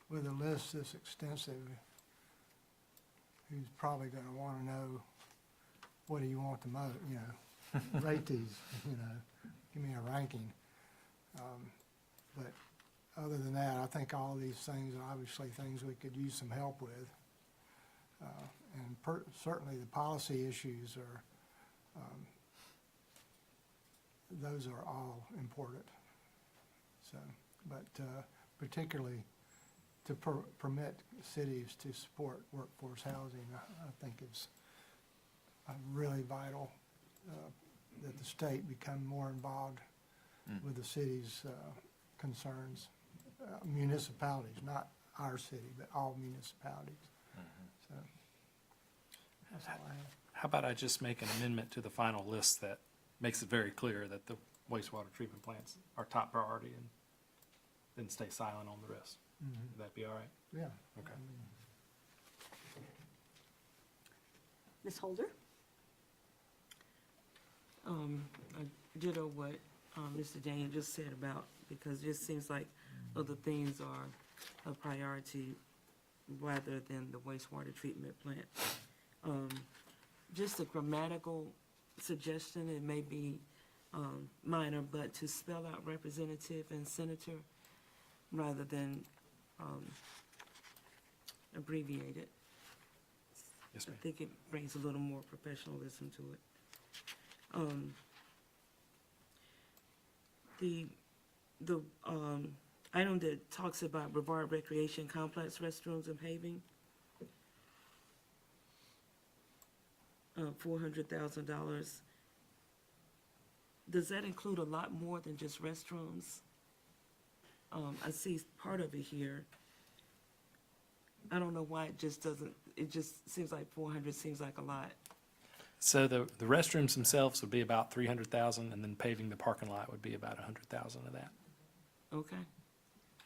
with a list this extensive, who's probably gonna wanna know, what do you want the most, you know, rate these, you know, give me a ranking. But other than that, I think all these things are obviously things we could use some help with. And certainly the policy issues are, those are all important. So, but particularly to permit cities to support workforce housing, I think is really vital that the state become more involved with the city's concerns. Municipalities, not our city, but all municipalities. So, that's all I have. How about I just make an amendment to the final list that makes it very clear that the wastewater treatment plants are top priority, and then stay silent on the rest? Would that be all right? Yeah. Okay. Ms. Holder? I ditto what Mr. Daniel just said about, because it just seems like other things are a priority rather than the wastewater treatment plant. Just a grammatical suggestion, it may be minor, but to spell out representative and senator rather than abbreviate it. Yes, I ma'am. think it brings a little more professionalism to it. The item that talks about Brevard Recreation Complex restrooms and paving, $400,000. Does that include a lot more than just restrooms? I see part of it here. I don't know why it just doesn't, it just seems like 400 seems like a lot. So the restrooms themselves would be about 300,000, and then paving the parking lot would be about 100,000 of that. Okay.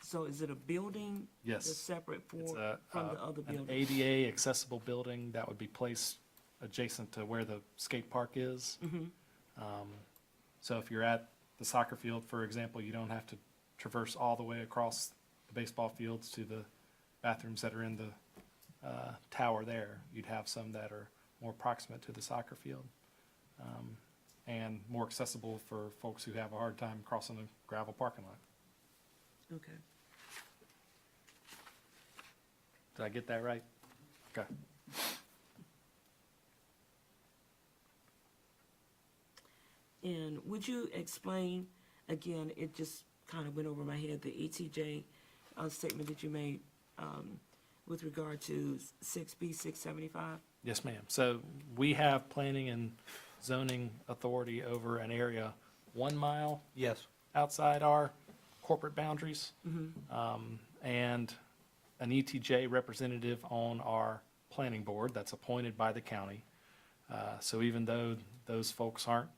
So is it a building? Yes. That's separate It's from the other an buildings? ADA accessible building that would be placed adjacent to where the skate park is. So if you're at the soccer field, for example, you don't have to traverse all the way across the baseball fields to the bathrooms that are in the tower there. You'd have some that are more proximate to the soccer field, and more accessible for folks who have a hard time crossing the gravel parking lot. Okay. Did I get that right? Okay. And would you explain, again, it just kind of went over my head, the ETJ statement that you made with regard to 6B 675? Yes, ma'am. So we have planning and zoning authority over an area 1 mile Yes. outside our corporate boundaries. And an ETJ representative on our planning board that's appointed by the county. So even though those folks aren't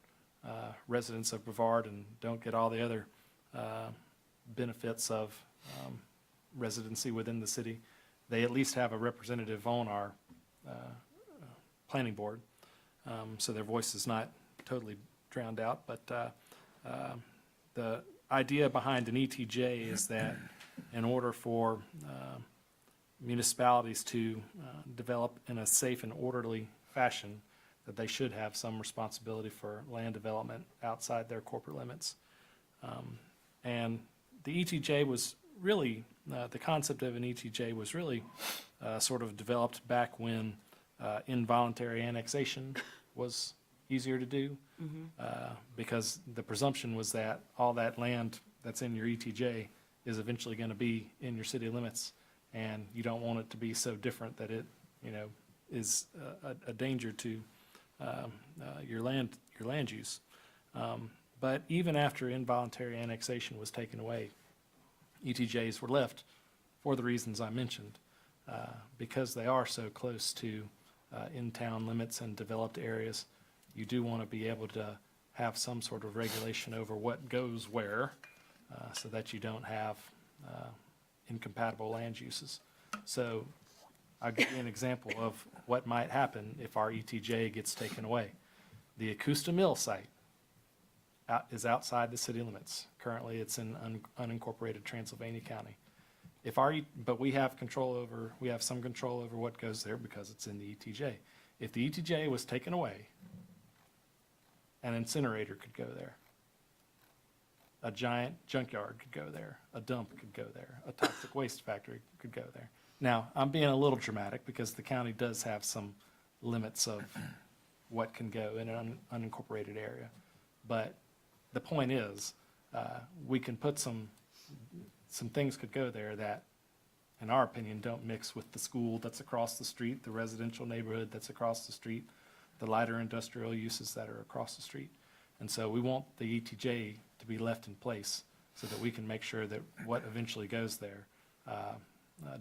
residents of Brevard and don't get all the other benefits of residency within the city, they at least have a representative on our planning board. So their voice is not totally drowned out, but the idea behind an ETJ is that in order for municipalities to develop in a safe and orderly fashion, that they should have some responsibility for land development outside their corporate limits. And the ETJ was really, the concept of an ETJ was really sort of developed back when involuntary annexation was easier to do. Because the presumption was that all that land that's in your ETJ is eventually going to be in your city limits. And you don't want it to be so different that it, is a danger to your land use. But even after involuntary annexation was taken away, ETJs were left for the reasons I mentioned, because they are so close to in-town limits and developed areas. You do want to be able to have some sort of regulation over what goes where, so that you don't have incompatible land uses. So I'll give you an example of what might happen if our ETJ gets taken away. The Augusta Mill site is outside the city limits. Currently, it's in unincorporated Transylvania County. But we have some control over what goes there because it's in the ETJ. If the ETJ was taken away, an incinerator could go there. A giant junkyard could go there. A dump could go there. A toxic waste factory could go there. Now, I'm being a little dramatic because the county does have some limits of what can go in an unincorporated area. But the point is, we can put some things could go there that, in our opinion, don't mix with the school that's across the street, the residential neighborhood that's across the street, the lighter industrial uses that are across the street. And so we want the ETJ to be left in place so that we can make sure that what eventually goes there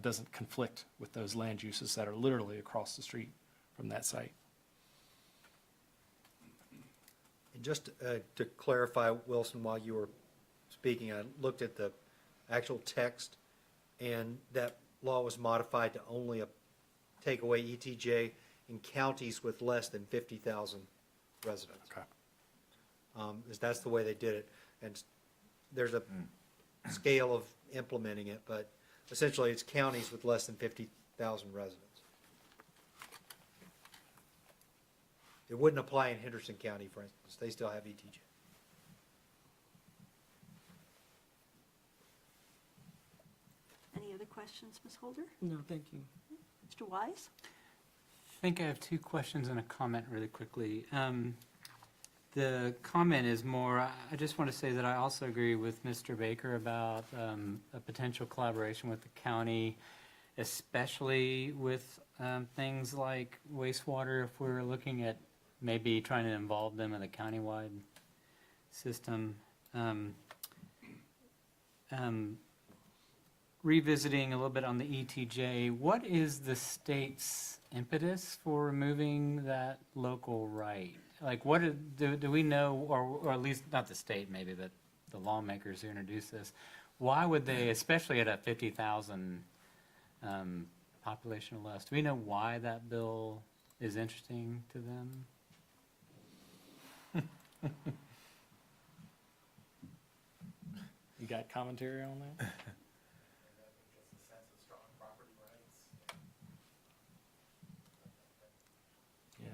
doesn't conflict with those land uses that are literally across the street from that site. And just to clarify, Wilson, while you were speaking, I looked at the actual text, and that law was modified to only take away ETJ in counties with less than 50,000 residents. Okay. That's the way they did it. And there's a scale of implementing it, but essentially it's counties with less than 50,000 residents. It wouldn't apply in Henderson County, for instance. They still have ETJ. Any other questions, Ms. Holder? No, thank you. Mr. Wise? I think I have two questions and a comment really quickly. The comment is more, I just want to say that I also agree with Mr. Baker about a potential collaboration with the county, especially with things like wastewater, if we're looking at maybe trying to involve them in a countywide system. Revisiting a little bit on the ETJ, what is the state's impetus for removing that local right? Like, what do we know, or at least not the state maybe, but the lawmakers who introduced this, why would they, especially at a 50,000 population or less, do we know why that bill is interesting to them? You got commentary on that? Yeah.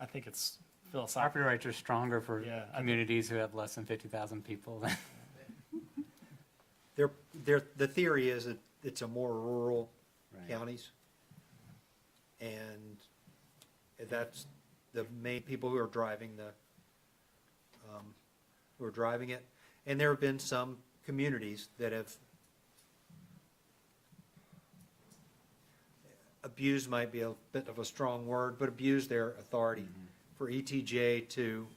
I think it's philosophical. Property rights are stronger for Yeah, I communities who have less than 50,000 people than The theory is that it's a more rural Right. counties. And that's the main people who are driving it. And there have been some communities that have abused, might be a bit of a strong word, but abused their authority for ETJ to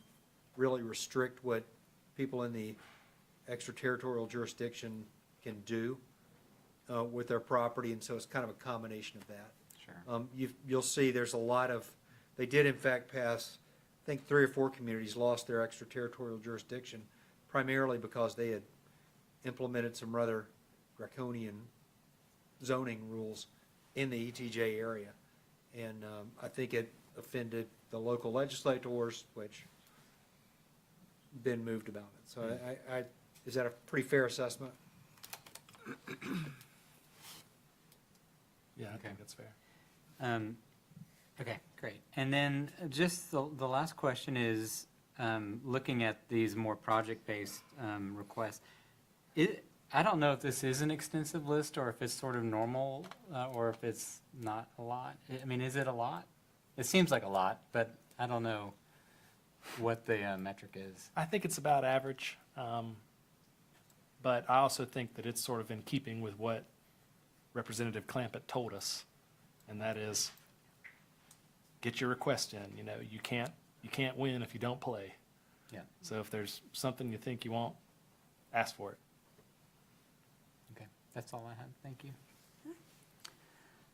really restrict what people in the extraterritorial jurisdiction can do with their property, and so it's kind of a combination of that. Sure. You'll see there's a lot of, they did in fact pass, I think 3 or 4 communities lost their extraterritorial jurisdiction, primarily because they had implemented some rather draconian zoning rules in the ETJ area. And I think it offended the local legislators, which been moved about it. So is that a pretty fair assessment? Yeah, I Okay. think that's fair. Okay, great. And then just the last question is, looking at these more project-based requests, I don't know if this is an extensive list or if it's sort of normal, or if it's not a lot. I mean, is it a lot? It seems like a lot, but I don't know what the metric is. I think it's about average, but I also think that it's sort of in keeping with what Representative Clampett told us, and that is, get your request in. You know, you can't win if you don't play. Yeah. So if there's something you think you want, ask for it. Okay, that's all I have. Thank you.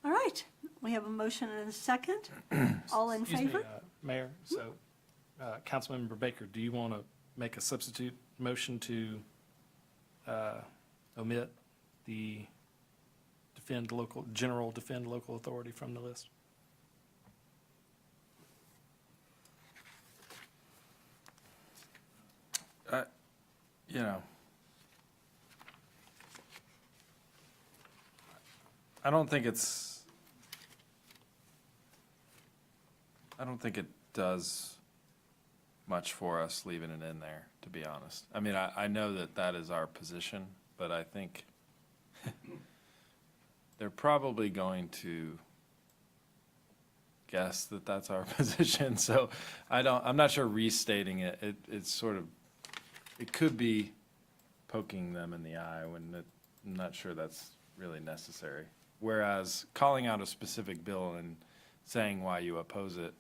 All right, we have a motion and a second. All in Excuse me, favor? Mayor, so, Councilmember Baker, do you want to make a substitute motion to omit the general defend local authority from the list? You know, I don't think it does much for us leaving it in there, to be honest. I mean, I know that is our position, but I think they're probably going to guess that that's our position, so I'm not sure restating it, it's sort of, it could be poking them in the eye when I'm not sure that's really necessary. Whereas calling out a specific bill and saying why you oppose it,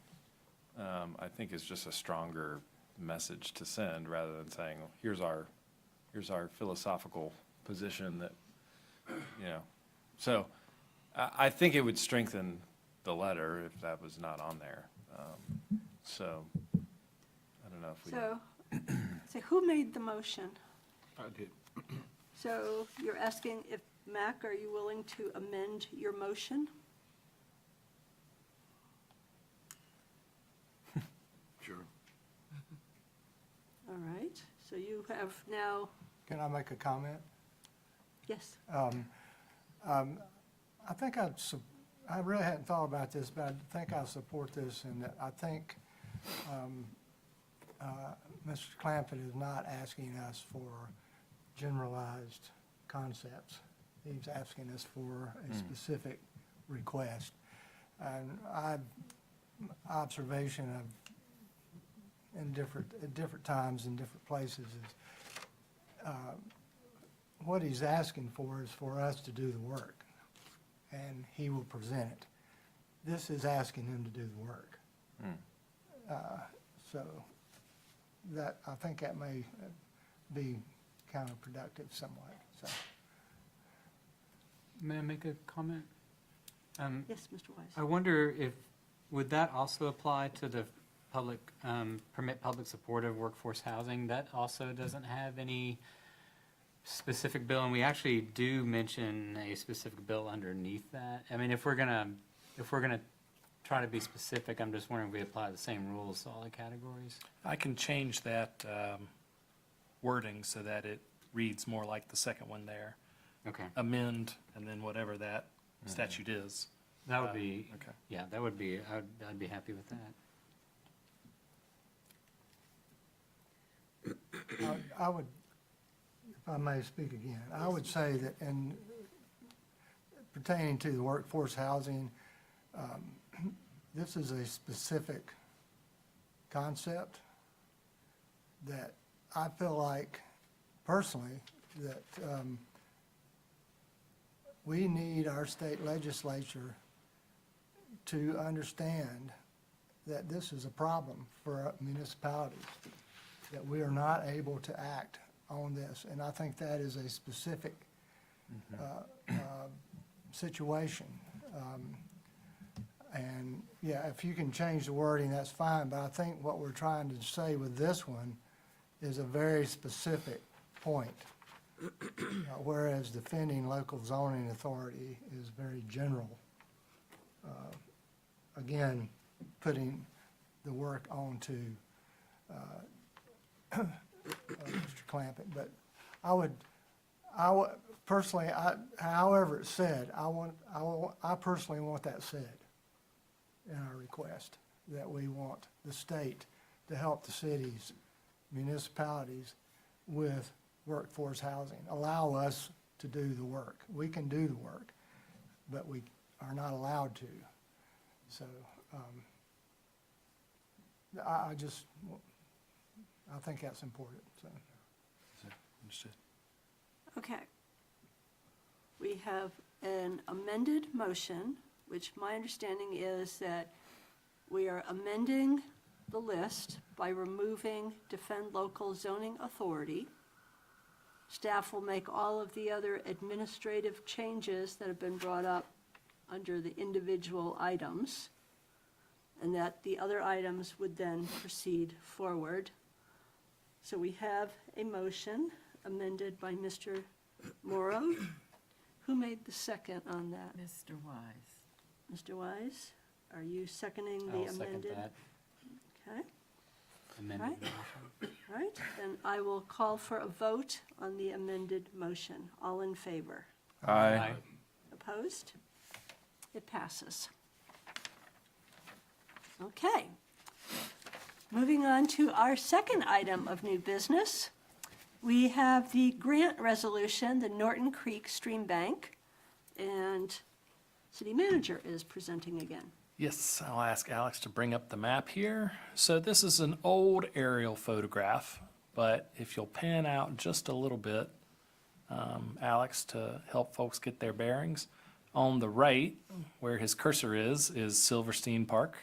I think is just a stronger message to send rather than saying, here's our philosophical position that, you know. So I think it would strengthen the letter if that was not on there. So I don't know if we. So who made the motion? I did. So you're asking if, Mac, are you willing to amend your motion? Sure. All right, so you have now, Can I make a comment? yes, I think I really hadn't thought about this, but I think I support this, and that I think Mr. Clampett is not asking us for generalized concepts. He's asking us for a specific request. And observation of at different times in different places is what he's asking for is for us to do the work, and he will present it. This is asking him to do the work. So that, I think that may be counterproductive somewhat, so. May I make a comment? yes, Mr. Wise. I wonder would that also apply to the permit public supportive workforce housing? That also doesn't have any specific bill, and we actually do mention a specific bill underneath that. I mean, if we're gonna try to be specific, I'm just wondering if we apply the same rules to all the categories. I can change that wording so that it reads more like the second one there. Okay. Amend, and then whatever that statute is. That would be, Okay. yeah, that would be, I'd be happy with that. I would, if I may speak again, I would say that in pertaining to the workforce housing, this is a specific concept that I feel like, personally, that we need our state legislature to understand that this is a problem for municipalities, that we are not able to act on this. And I think that is a specific situation. And, yeah, if you can change the wording, that's fine, but I think what we're trying to say with this one is a very specific point, whereas defending local zoning authority is very general. Again, putting the work on to Mr. Clampett, but I would personally, however it's said, I personally want that said in our request, that we want the state to help the cities, municipalities with workforce housing. Allow us to do the work. We can do the work, but we are not allowed to. So, I think that's important, so. Understood. Okay. We have an amended motion, which my understanding is that we are amending the list by removing Defend Local Zoning Authority. Staff will make all of the other administrative changes that have been brought up under the individual items, and that the other items would then proceed forward. So we have a motion amended by Mr. Morrow. Who made the second on that? Mr. Wise. Mr. Wise, are you seconding the I'll second amended? that Okay, amended Right. motion. all right, then I will call for a vote on the amended motion. All in favor? Aye. Opposed? It passes. Okay. Moving on to our second item of new business. We have the grant resolution, the Norton Creek Stream Bank, and City Manager is presenting again. Yes, I'll ask Alex to bring up the map here. So this is an old aerial photograph, but if you'll pan out just a little bit, Alex, to help folks get their bearings. On the right, where his cursor is Silverstein Park.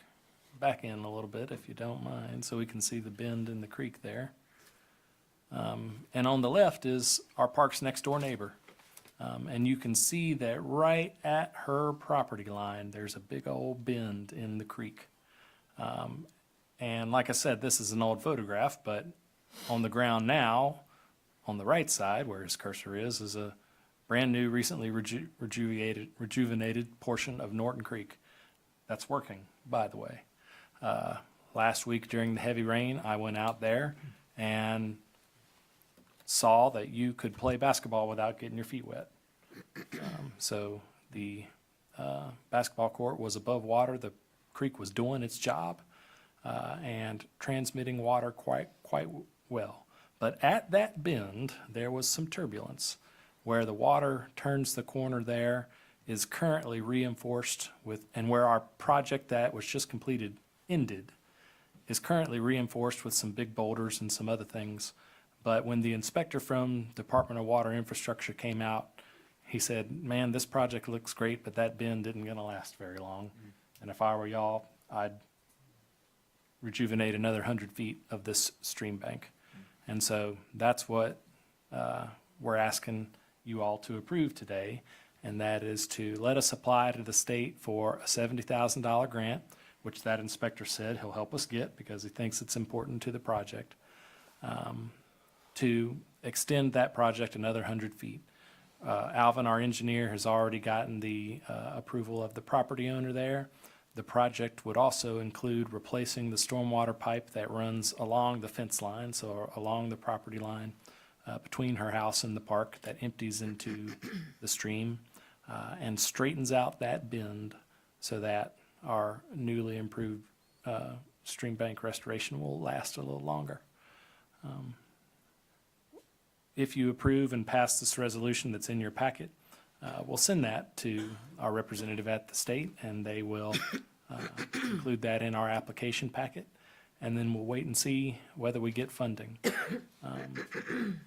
Back in a little bit, if you don't mind, so we can see the bend in the creek there. And on the left is our park's next door neighbor. And you can see that right at her property line, there's a big old bend in the creek. And like I said, this is an old photograph, but on the ground now, on the right side, where his cursor is a brand-new, recently rejuvenated portion of Norton Creek. That's working, by the way. Last week during the heavy rain, I went out there and saw that you could play basketball without getting your feet wet. So the basketball court was above water. The creek was doing its job and transmitting water quite well. But at that bend, there was some turbulence. Where the water turns the corner there is currently reinforced with, and where our project that was just completed ended, is currently reinforced with some big boulders and some other things. But when the inspector from Department of Water Infrastructure came out, he said, man, this project looks great, but that bend isn't gonna last very long. And if I were y'all, I'd rejuvenate another 100 feet of this stream bank. And so that's what we're asking you all to approve today, and that is to let us apply to the state for a $70,000 grant, which that inspector said he'll help us get because he thinks it's important to the project, to extend that project another 100 feet. Alvin, our engineer, has already gotten the approval of the property owner there. The project would also include replacing the stormwater pipe that runs along the fence line, so along the property line between her house and the park that empties into the stream and straightens out that bend so that our newly improved stream bank restoration will last a little longer. If you approve and pass this resolution that's in your packet, we'll send that to our representative at the state, and they will include that in our application packet, and then we'll wait and see whether we get funding.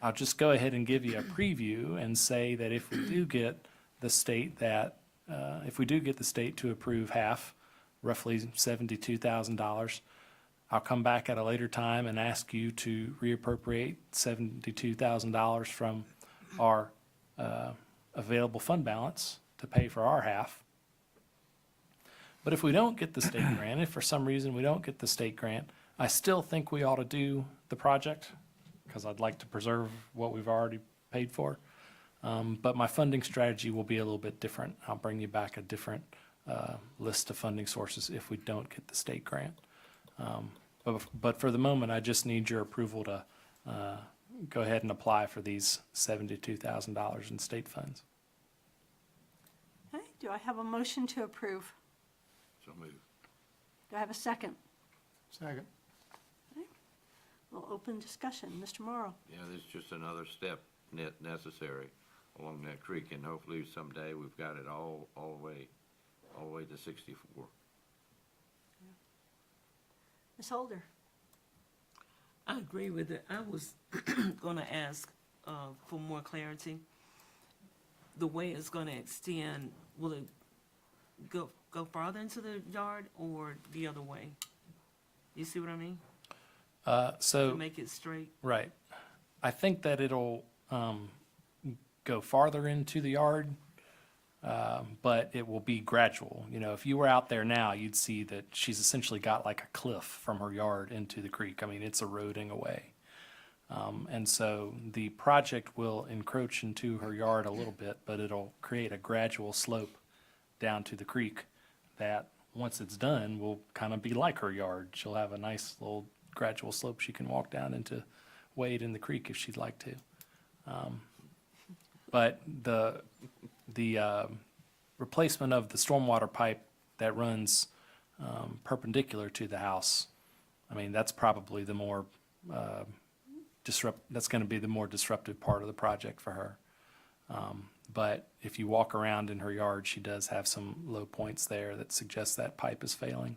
I'll just go ahead and give you a preview and say that if we do get the state to approve half, roughly $72,000, I'll come back at a later time and ask you to reappropriate $72,000 from our available fund balance to pay for our half. But if we don't get the state grant, if for some reason we don't get the state grant, I still think we ought to do the project because I'd like to preserve what we've already paid for. But my funding strategy will be a little bit different. I'll bring you back a different list of funding sources if we don't get the state grant. But for the moment, I just need your approval to go ahead and apply for these $72,000 in state funds. Okay, do I have a motion to approve? So moved. Do I have a second? Second. Okay. We'll open discussion. Mr. Morrow? Yeah, this is just another step necessary along that creek, and hopefully someday we've got it all the way to 64. Ms. Holder? I agree with it. I was gonna ask, for more clarity. The way it's gonna extend, will it go farther into the yard or the other way? You see what I mean? To So, make it straight? right. I think that it'll go farther into the yard, but it will be gradual. You know, if you were out there now, you'd see that she's essentially got like a cliff from her yard into the creek. I mean, it's eroding away. And so the project will encroach into her yard a little bit, but it'll create a gradual slope down to the creek that, once it's done, will kind of be like her yard. She'll have a nice little gradual slope she can walk down into, wade in the creek if she'd like to. But the replacement of the stormwater pipe that runs perpendicular to the house, I mean, that's probably the more that's going to be the more disruptive part of the project for her. But if you walk around in her yard, she does have some low points there that suggest that pipe is failing.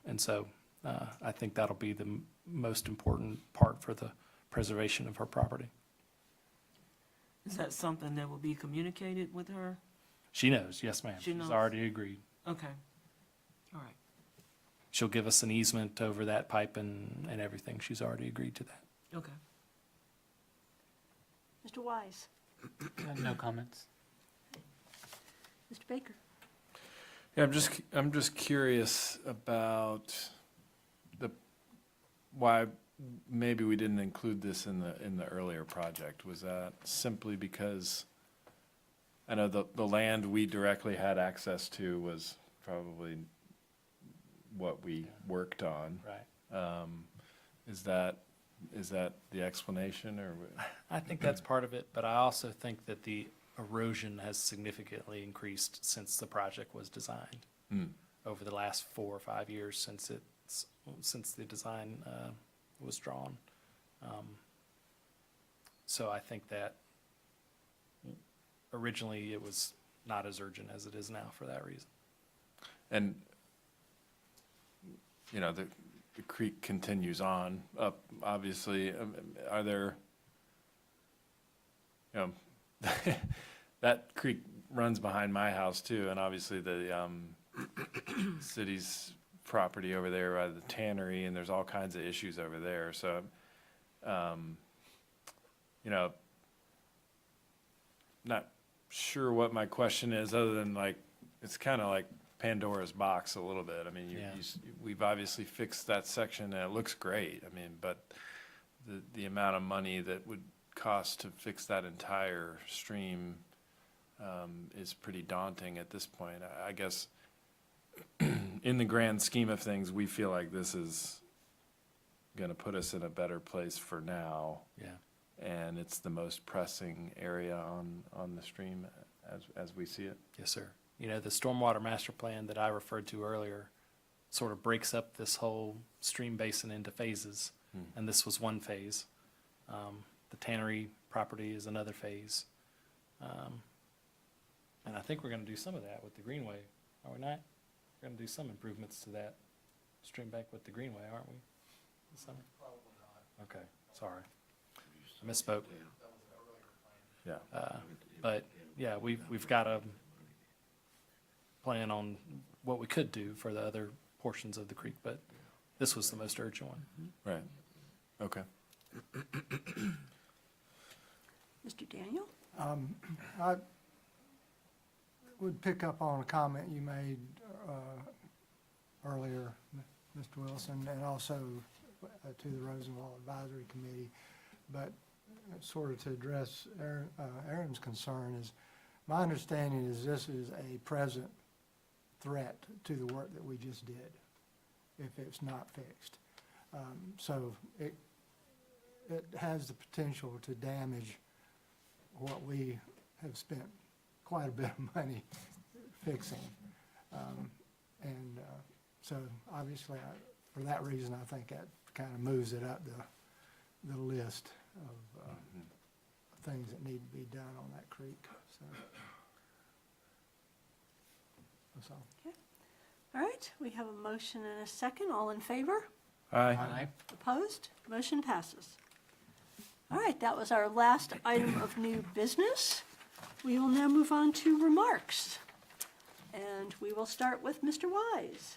And so I think that'll be the most important part for the preservation of her property. Is that something that will be communicated with her? She knows, yes, ma'am. She knows. She's already agreed. Okay, all right. She'll give us an easement over that pipe and everything. She's already agreed to that. Okay. Mr. Wise? No comments. Mr. Baker? Yeah, I'm just curious about why maybe we didn't include this in the earlier project. Was that simply because I know the land we directly had access to was probably what we worked on. Right. Is that the explanation, or? I think that's part of it, but I also think that the erosion has significantly increased since the project was designed. Over the last 4 or 5 years since the design was drawn. So I think that originally it was not as urgent as it is now for that reason. And, you know, the creek continues on up, obviously. Are there, you know, that creek runs behind my house too, and obviously the city's property over there by the tannery, and there's all kinds of issues over there. So, you know, not sure what my question is, other than like, it's kind of like Pandora's box a little bit. I mean, Yeah. we've obviously fixed that section, and it looks great. I mean, but the amount of money that would cost to fix that entire stream is pretty daunting at this point. I guess in the grand scheme of things, we feel like this is going to put us in a better place for now. Yeah. And it's the most pressing area on the stream as we see it. Yes, sir. You know, the stormwater master plan that I referred to earlier sort of breaks up this whole stream basin into phases, and this was one phase. The tannery property is another phase. And I think we're going to do some of that with the greenway, are we not? We're going to do some improvements to that stream bank with the greenway, aren't we? This summer? Probably not. Okay, sorry. I misspoke. Yeah. But, yeah, we've got a plan on what we could do for the other portions of the creek, but this was the most urgent one. Right. Okay. Mr. Daniel? I would pick up on a comment you made earlier, Mr. Wilson, and also to the Rosenwald Advisory Committee. But sort of to address Aaron's concern is, my understanding is this is a present threat to the work that we just did, if it's not fixed. So it has the potential to damage what we have spent quite a bit of money fixing. So obviously, for that reason, I think that kind of moves it up the list of things that need to be done on that creek, so. That's all. All right, we have a motion and a second. All in favor? Aye. Opposed? Motion passes. All right, that was our last item of new business. We will now move on to remarks. And we will start with Mr. Wise.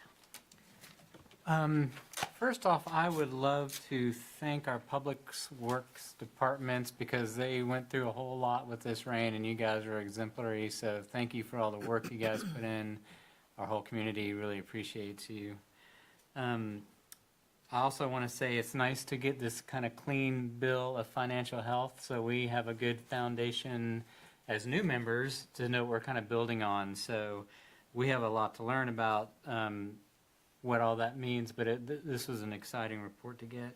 First off, I would love to thank our Public Works departments because they went through a whole lot with this rain and you guys are exemplary. So thank you for all the work you guys put in. Our whole community really appreciates you. I also want to say it's nice to get this kind of clean bill of financial health so we have a good foundation as new members to know what we're kind of building on. So we have a lot to learn about what all that means, but this was an exciting report to get.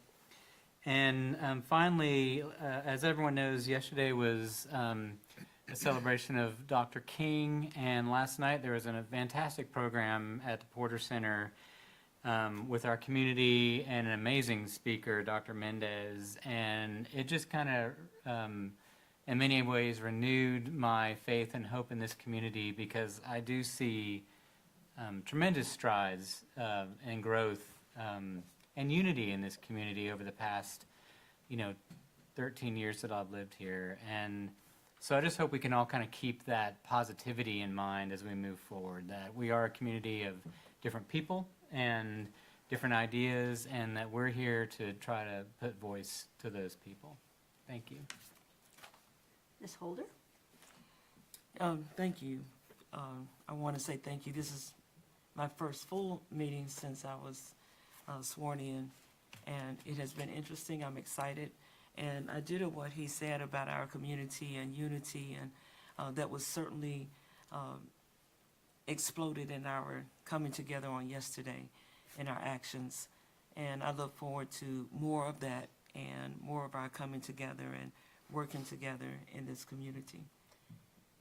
And finally, as everyone knows, yesterday was a celebration of Dr. King, and last night there was a fantastic program at the Porter Center with our community and an amazing speaker, Dr. Mendez, and it just kind of, in many ways, renewed my faith and hope in this community because I do see tremendous strides and growth and unity in this community over the past, 13 years that I've lived here. And so I just hope we can all kind of keep that positivity in mind as we move forward, that we are a community of different people and different ideas, and that we're here to try to put voice to those people. Thank you. Ms. Holder? Thank you. I want to say thank you. This is my first full meeting since I was sworn in, and it has been interesting. I'm excited, and I did what he said about our community and unity, and that was certainly exploded in our coming together on yesterday in our actions. And I look forward to more of that and more of our coming together and working together in this community.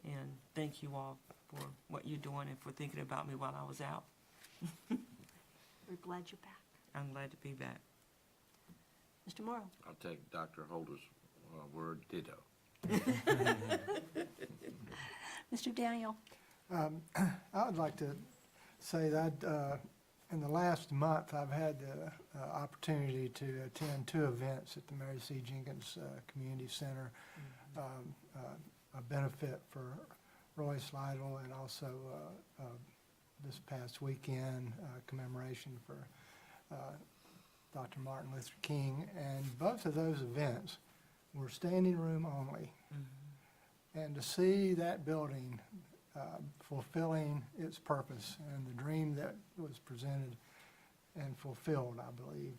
And thank you all for what you're doing and for thinking about me while I was out. We're glad you're back. I'm glad to be back. Mr. Morrow? I'll take Dr. Holder's word, ditto. Mr. Daniel? I would like to say that in the last month, I've had the opportunity to attend 2 events at the Mary C. Jenkins Community Center, a benefit for Roy Slidell, and also this past weekend, commemoration for Dr. Martin Luther King. And both of those events were standing room only. And to see that building fulfilling its purpose and the dream that was presented and fulfilled, I believe,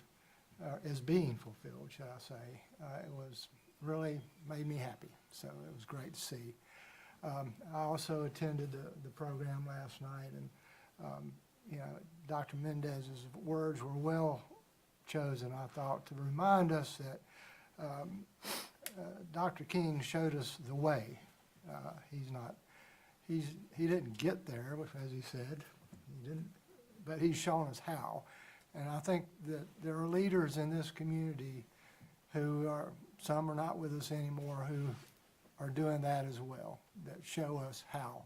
is being fulfilled, should I say. It was really made me happy, so it was great to see. I also attended the program last night, and Dr. Mendez's words were well chosen, I thought, to remind us that Dr. King showed us the way. He didn't get there, as he said, but he's shown us how. And I think that there are leaders in this community who some are not with us anymore, who are doing that as well, that show us how.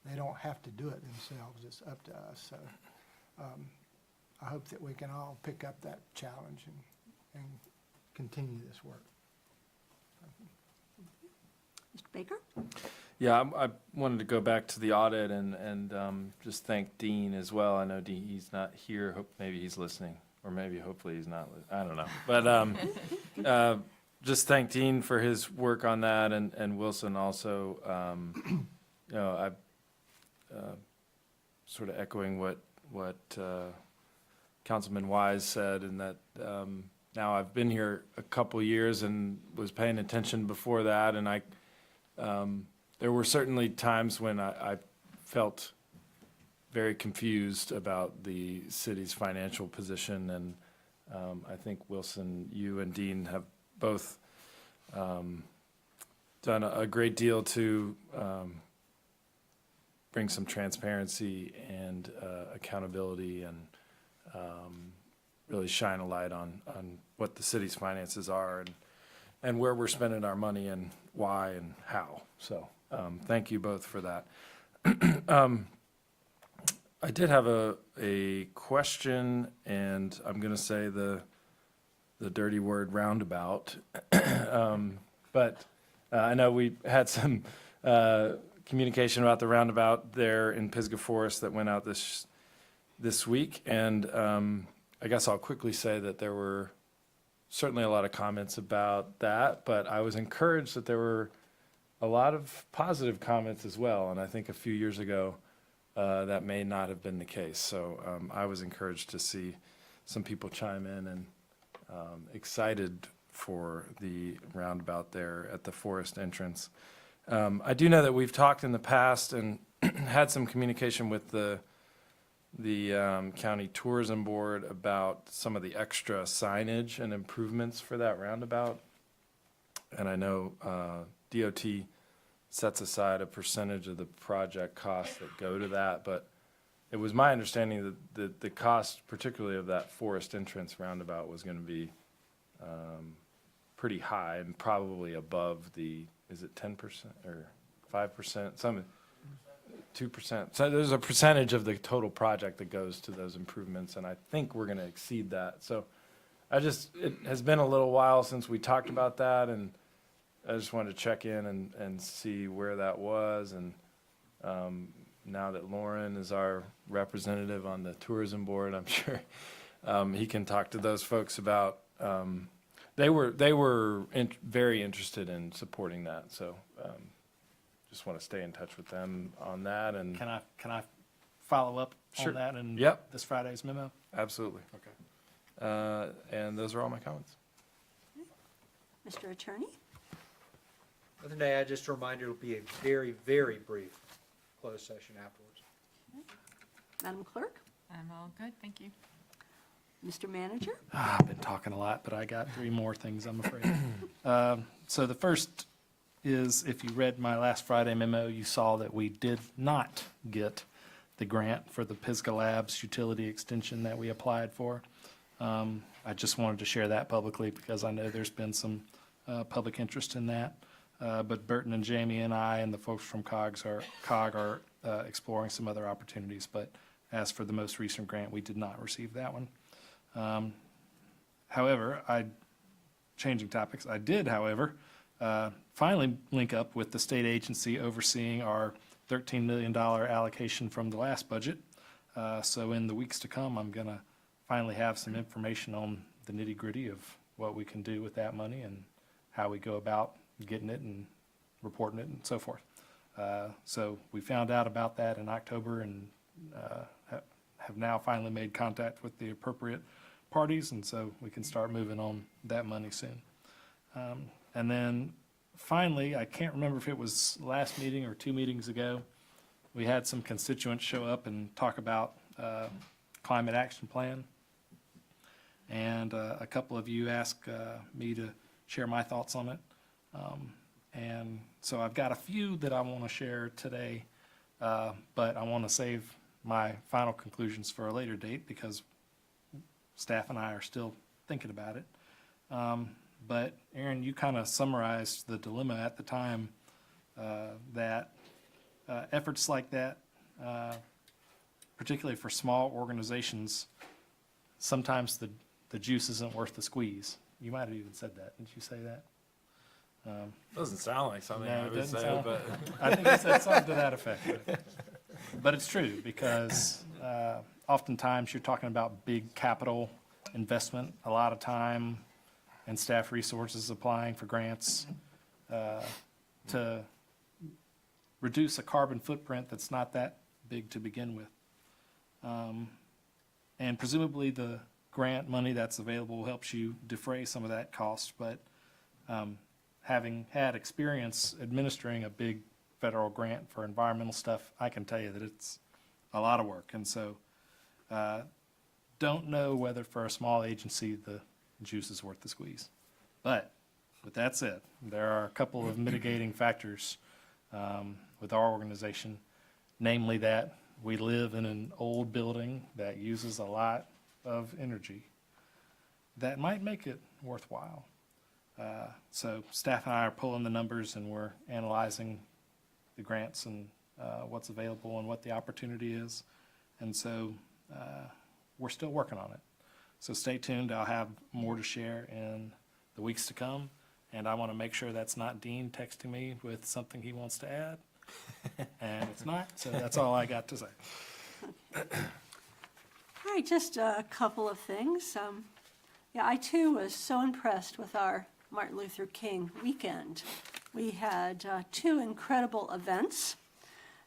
They don't have to do it themselves, it's up to us. So I hope that we can all pick up that challenge and continue this work. Mr. Baker? Yeah, I wanted to go back to the audit and just thank Dean as well. I know Dean, he's not here. Maybe he's listening, or maybe hopefully he's not. I don't know. But just thank Dean for his work on that, and Wilson also. I sort of echoing what Councilman Wise said, and that now I've been here a couple years and was paying attention before that, and there were certainly times when I felt very confused about the city's financial position, and I think Wilson, you and Dean have both done a great deal to bring some transparency and accountability, and really shine a light on what the city's finances are and where we're spending our money and why and how. So, thank you both for that. I did have a question, and I'm going to say the dirty word roundabout. But I know we had some communication about the roundabout there in Pisgah Forest that went out this week, and I guess I'll quickly say that there were certainly a lot of comments about that, but I was encouraged that there were a lot of positive comments as well, and I think a few years ago that may not have been the case. So I was encouraged to see some people chime in and excited for the roundabout there at the forest entrance. I do know that we've talked in the past and had some communication with the county tourism board about some of the extra signage and improvements for that roundabout. And I know DOT sets aside a percentage of the project costs that go to that, but it was my understanding that the cost, particularly of that forest entrance roundabout, was going to be pretty high and probably above the, is it 10% or 5%? Some 2%. So there's a percentage of the total project that goes to those improvements, and I think we're going to exceed that. So it has been a little while since we talked about that, and I just wanted to check in and see where that was. And now that Lauren is our representative on the tourism board, I'm sure he can talk to those folks about. They were very interested in supporting that, so just want to stay in touch with them on that. And Can I follow up Sure. on that in Yep. this Friday's memo? Absolutely. Okay. And those are all my comments. Mr. Attorney? Other day, I just remind you, it'll be a very, very brief closed session afterwards. Madam Clerk? I'm all good, thank you. Mr. Manager? I've been talking a lot, but I got 3 more things, I'm afraid. So the first is, if you read my last Friday memo, you saw that we did not get the grant for the Pisgah Labs utility extension that we applied for. I just wanted to share that publicly because I know there's been some public interest in that. But Burton and Jamie and I and the folks from COG are exploring some other opportunities. But as for the most recent grant, we did not receive that one. However, changing topics, I did, however, finally link up with the state agency overseeing our $13 million allocation from the last budget. So in the weeks to come, I'm going to finally have some information on the nitty-gritty of what we can do with that money and how we go about getting it and reporting it and so forth. So we found out about that in October and have now finally made contact with the appropriate parties, and so we can start moving on that money soon. And then finally, I can't remember if it was last meeting or 2 meetings ago, we had some constituents show up and talk about climate action plan. And a couple of you asked me to share my thoughts on it. And so I've got a few that I want to share today, but I want to save my final conclusions for a later date because staff and I are still thinking about it. But Aaron, you kind of summarized the dilemma at the time that efforts like that, particularly for small organizations, sometimes the juice isn't worth the squeeze. You might have even said that. Didn't you say that? Doesn't sound like something No, I it would doesn't say, sound- but I think you said something to that effect. But it's true because oftentimes you're talking about big capital investment, a lot of time and staff resources applying for grants to reduce a carbon footprint that's not that big to begin with. And presumably the grant money that's available helps you defray some of that cost, but having had experience administering a big federal grant for environmental stuff, I can tell you that it's a lot of work. And so don't know whether for a small agency the juice is worth the squeeze. But with that said, there are a couple of mitigating factors with our organization, namely that we live in an old building that uses a lot of energy. that might make it worthwhile. So staff and I are pulling the numbers and we're analyzing the grants and what's available and what the opportunity is. And so we're still working on it. So stay tuned. I'll have more to share in the weeks to come. And I want to make sure that's not Dean texting me with something he wants to add. And it's not, so that's all I got to say. All right, just a couple of things. Yeah, I too was so impressed with our Martin Luther King weekend. We had 2 incredible events,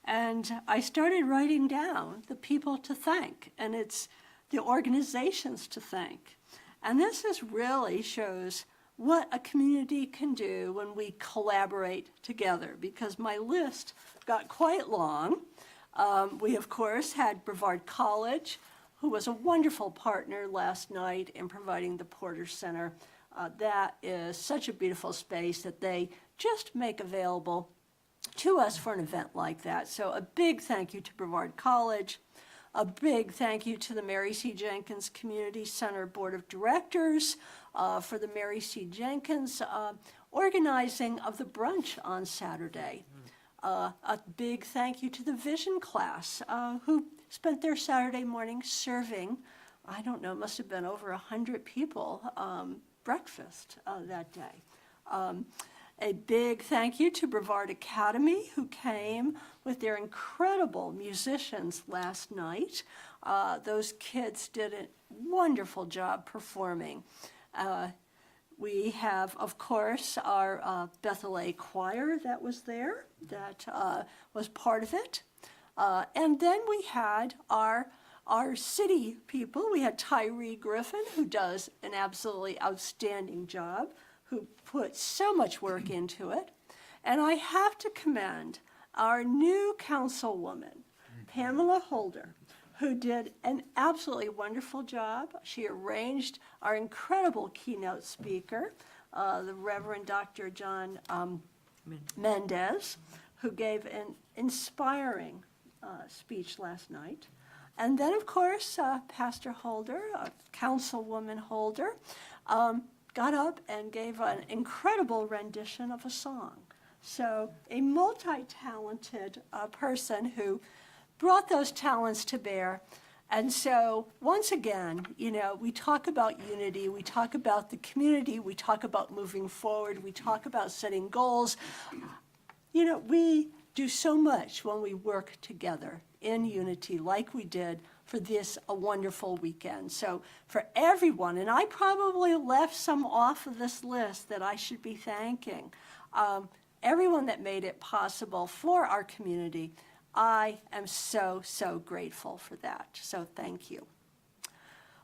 and I started writing down the people to thank, and it's the organizations to thank. And really shows what a community can do when we collaborate together, because my list got quite long. We, of course, had Brevard College, who was a wonderful partner last night in providing the Porter Center. That is such a beautiful space that they just make available to us for an event like that. So a big thank you to Brevard College. A big thank you to the Mary C. Jenkins Community Center Board of Directors for the Mary C. Jenkins organizing of the brunch on Saturday. A big thank you to the Vision class who spent their Saturday morning serving, I don't know, must have been over 100 people breakfast that day. A big thank you to Brevard Academy, who came with their incredible musicians last night. Those kids did a wonderful job performing. We have, of course, our Bethel A choir that was there, that was part of it. And then we had our city people. We had Tyree Griffin, who does an absolutely outstanding job, who put so much work into it. And I have to commend our new councilwoman, Pamela Holder, who did an absolutely wonderful job. She arranged our incredible keynote speaker, the Reverend Dr. John Mendez, who gave an inspiring speech last night. And then, of course, Pastor Holder, Councilwoman Holder, got up and gave an incredible rendition of a song. So a multi-talented person who brought those talents to bear. And so, once again, we talk about unity, we talk about the community, we talk about moving forward, we talk about setting goals. We do so much when we work together in unity like we did for this a wonderful weekend. So for everyone, and I probably left some off of this list that I should be thanking, everyone that made it possible for our community, I am so, so grateful for that. So thank you.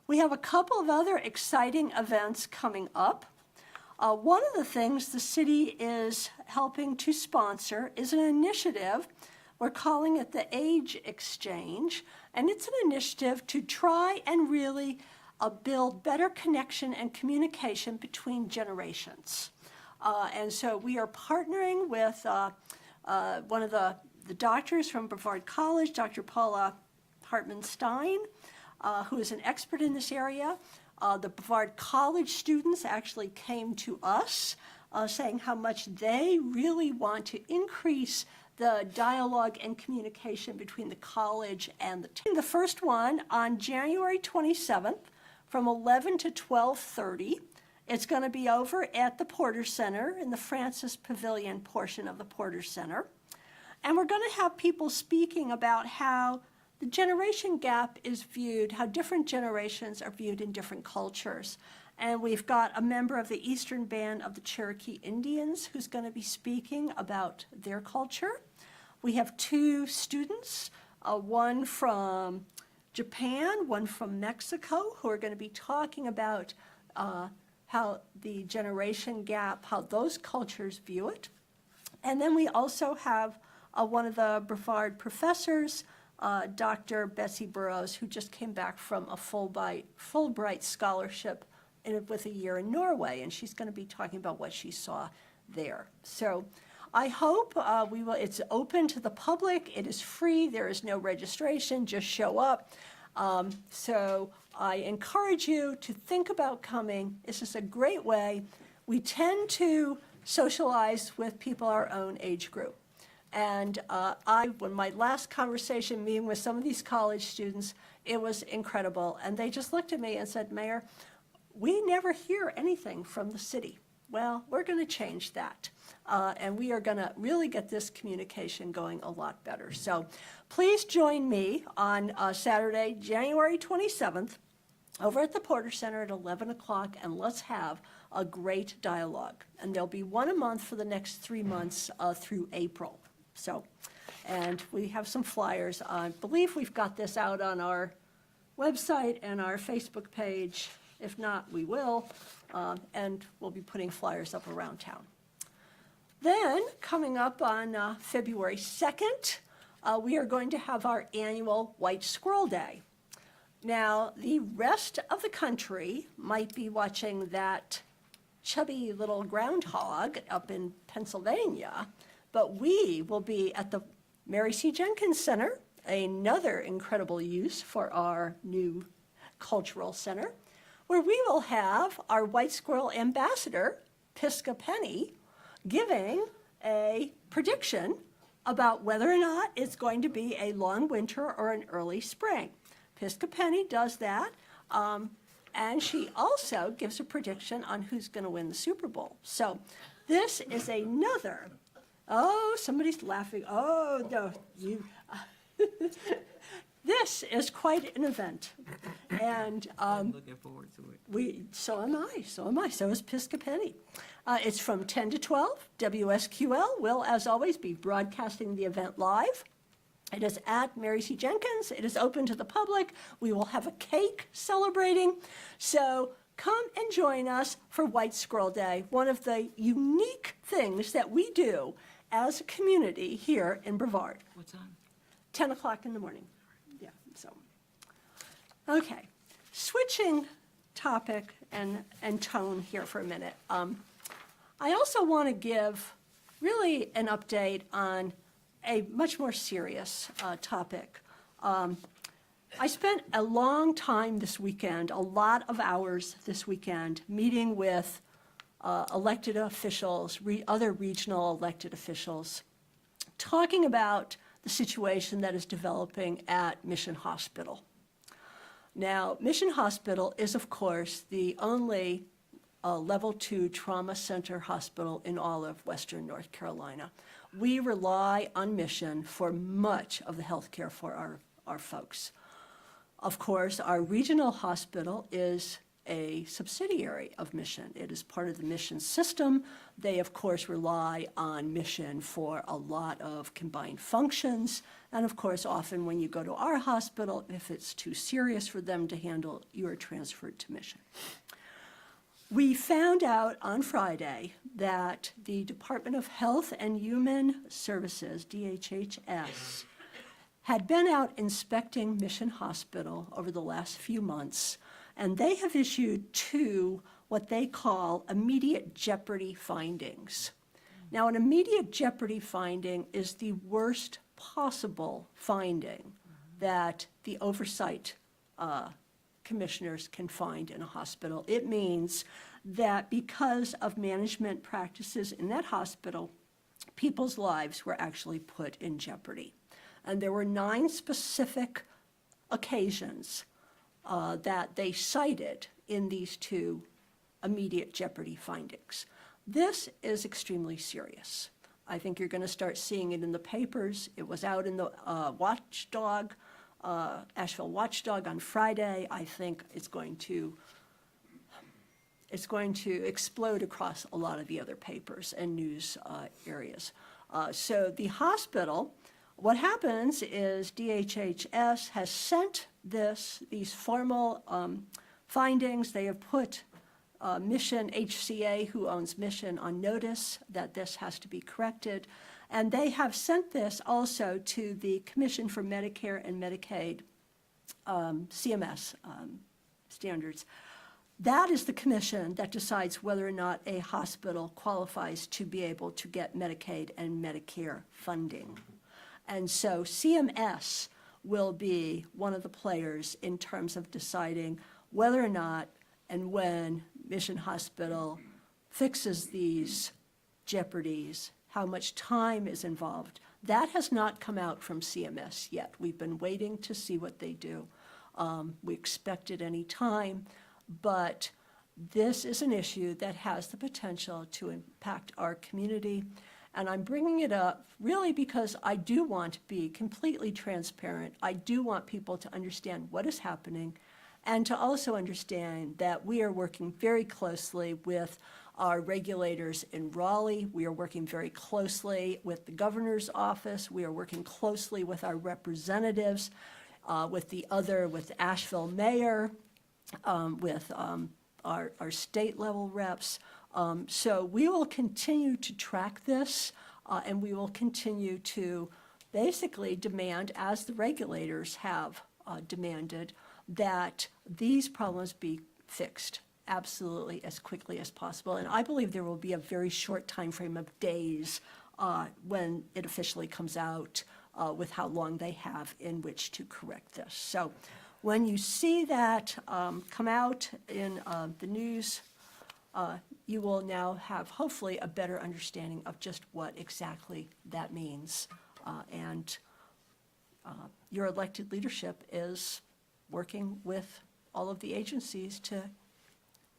We have a couple of other exciting events coming up. One of the things the city is helping to sponsor is an initiative. We're calling it the Age Exchange, and it's an initiative to try and really build better connection and communication between generations. And so we are partnering with one of the doctors from Brevard College, Dr. Paula Hartman-Stein, who is an expert in this area. The Brevard College students actually came to us saying how much they really want to increase the dialogue and communication between the college and the team. The first one on January 27th from 11 to 12:30. It's going to be over at the Porter Center in the Francis Pavilion portion of the Porter Center. And we're going to have people speaking about how the generation gap is viewed, how different generations are viewed in different cultures. And we've got a member of the Eastern Band of the Cherokee Indians who's going to be speaking about their culture. We have 2 students, one from Japan, one from Mexico, who are going to be talking about how the generation gap, how those cultures view it. And then we also have one of the Brevard professors, Dr. Betsy Burrows, who just came back from a Fulbright scholarship with a year in Norway, and she's going to be talking about what she saw there. So I hope it's open to the public. It is free. There is no registration. Just show up. So I encourage you to think about coming. This is a great way. We tend to socialize with people our own age group. And when my last conversation meeting with some of these college students, it was incredible. And they just looked at me and said, Mayor, we never hear anything from the city. Well, we're going to change that. And we are going to really get this communication going a lot better. So please join me on Saturday, January 27th, over at the Porter Center at 11 o'clock, and let's have a great dialogue. And there'll be one a month for the next 3 months through April. So, and we have some flyers. I believe we've got this out on our website and our Facebook page. If not, we will. And we'll be putting flyers up around town. Then, coming up on February 2nd, we are going to have our annual White Squirrel Day. Now, the rest of the country might be watching that chubby little groundhog up in Pennsylvania, but we will be at the Mary C. Jenkins Center, another incredible use for our new cultural center, where we will have our White Squirrel ambassador, Pisca Penny, giving a prediction about whether or not it's going to be a long winter or an early spring. Pisca Penny does that, and she also gives a prediction on who's going to win the Super Bowl. So this is another, oh, somebody's laughing. Oh, no, you. This is quite an event. And I'm looking forward to it. so am I, so is Pisca Penny. It's from 10 to 12. WSQL will, as always, be broadcasting the event live. It is at Mary C. Jenkins. It is open to the public. We will have a cake celebrating. So come and join us for White Squirrel Day, one of the unique things that we do as a community here in Brevard. What time? 10 o'clock in the morning. Yeah, so. Okay, switching topic and tone here for a minute. I also want to give really an update on a much more serious topic. I spent a long time this weekend, a lot of hours this weekend, meeting with elected officials, other regional elected officials, talking about the situation that is developing at Mission Hospital. Now, Mission Hospital is, of course, the only level 2 trauma center hospital in all of Western North Carolina. We rely on Mission for much of the health care for our folks. Of course, our regional hospital is a subsidiary of Mission. It is part of the Mission system. They, of course, rely on Mission for a lot of combined functions. And of course, often when you go to our hospital, if it's too serious for them to handle, you are transferred to Mission. We found out on Friday that the Department of Health and Human Services, DHHS, had been out inspecting Mission Hospital over the last few months, and they have issued 2 what they call immediate jeopardy findings. Now, an immediate jeopardy finding is the worst possible finding that the oversight commissioners can find in a hospital. It means that because of management practices in that hospital, people's lives were actually put in jeopardy. And there were 9 specific occasions that they cited in these 2 immediate jeopardy findings. This is extremely serious. I think you're going to start seeing it in the papers. It was out in the Watchdog, Asheville Watchdog on Friday. I think it's going to explode across a lot of the other papers and news areas. So the hospital, what happens is DHHS has sent these formal findings. They have put Mission HCA, who owns Mission, on notice that this has to be corrected. And they have sent this also to the Commission for Medicare and Medicaid, CMS standards. That is the commission that decides whether or not a hospital qualifies to be able to get Medicaid and Medicare funding. And so CMS will be one of the players in terms of deciding whether or not and when Mission Hospital fixes these jeopardies, how much time is involved. That has not come out from CMS yet. We've been waiting to see what they do. We expect it any time, but this is an issue that has the potential to impact our community. And I'm bringing it up really because I do want to be completely transparent. I do want people to understand what is happening and to also understand that we are working very closely with our regulators in Raleigh. We are working very closely with the governor's office. We are working closely with our representatives, with Asheville mayor, with our state level reps. So we will continue to track this, and we will continue to basically demand, as the regulators have demanded, that these problems be fixed absolutely as quickly as possible. And I believe there will be a very short time frame of days when it officially comes out with how long they have in which to correct this. So when you see that come out in the news, you will now have hopefully a better understanding of just what exactly that means. And your elected leadership is working with all of the agencies to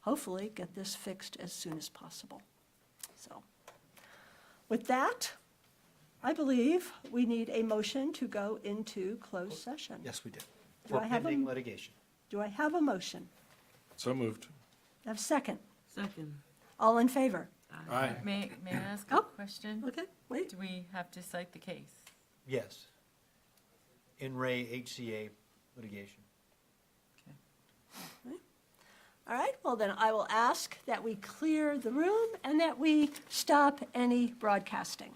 hopefully get this fixed as soon as possible. So with that, I believe we need a motion to go into closed session. Yes, we do. Do For I have a- pending litigation. Do I have a motion? So moved. Have a second? Second. All in favor? Aye. May I ask a Oh. question? Okay, wait. Do we have to cite the case? Yes. In Ray HCA litigation. All right, well then I will ask that we clear the room and that we stop any broadcasting.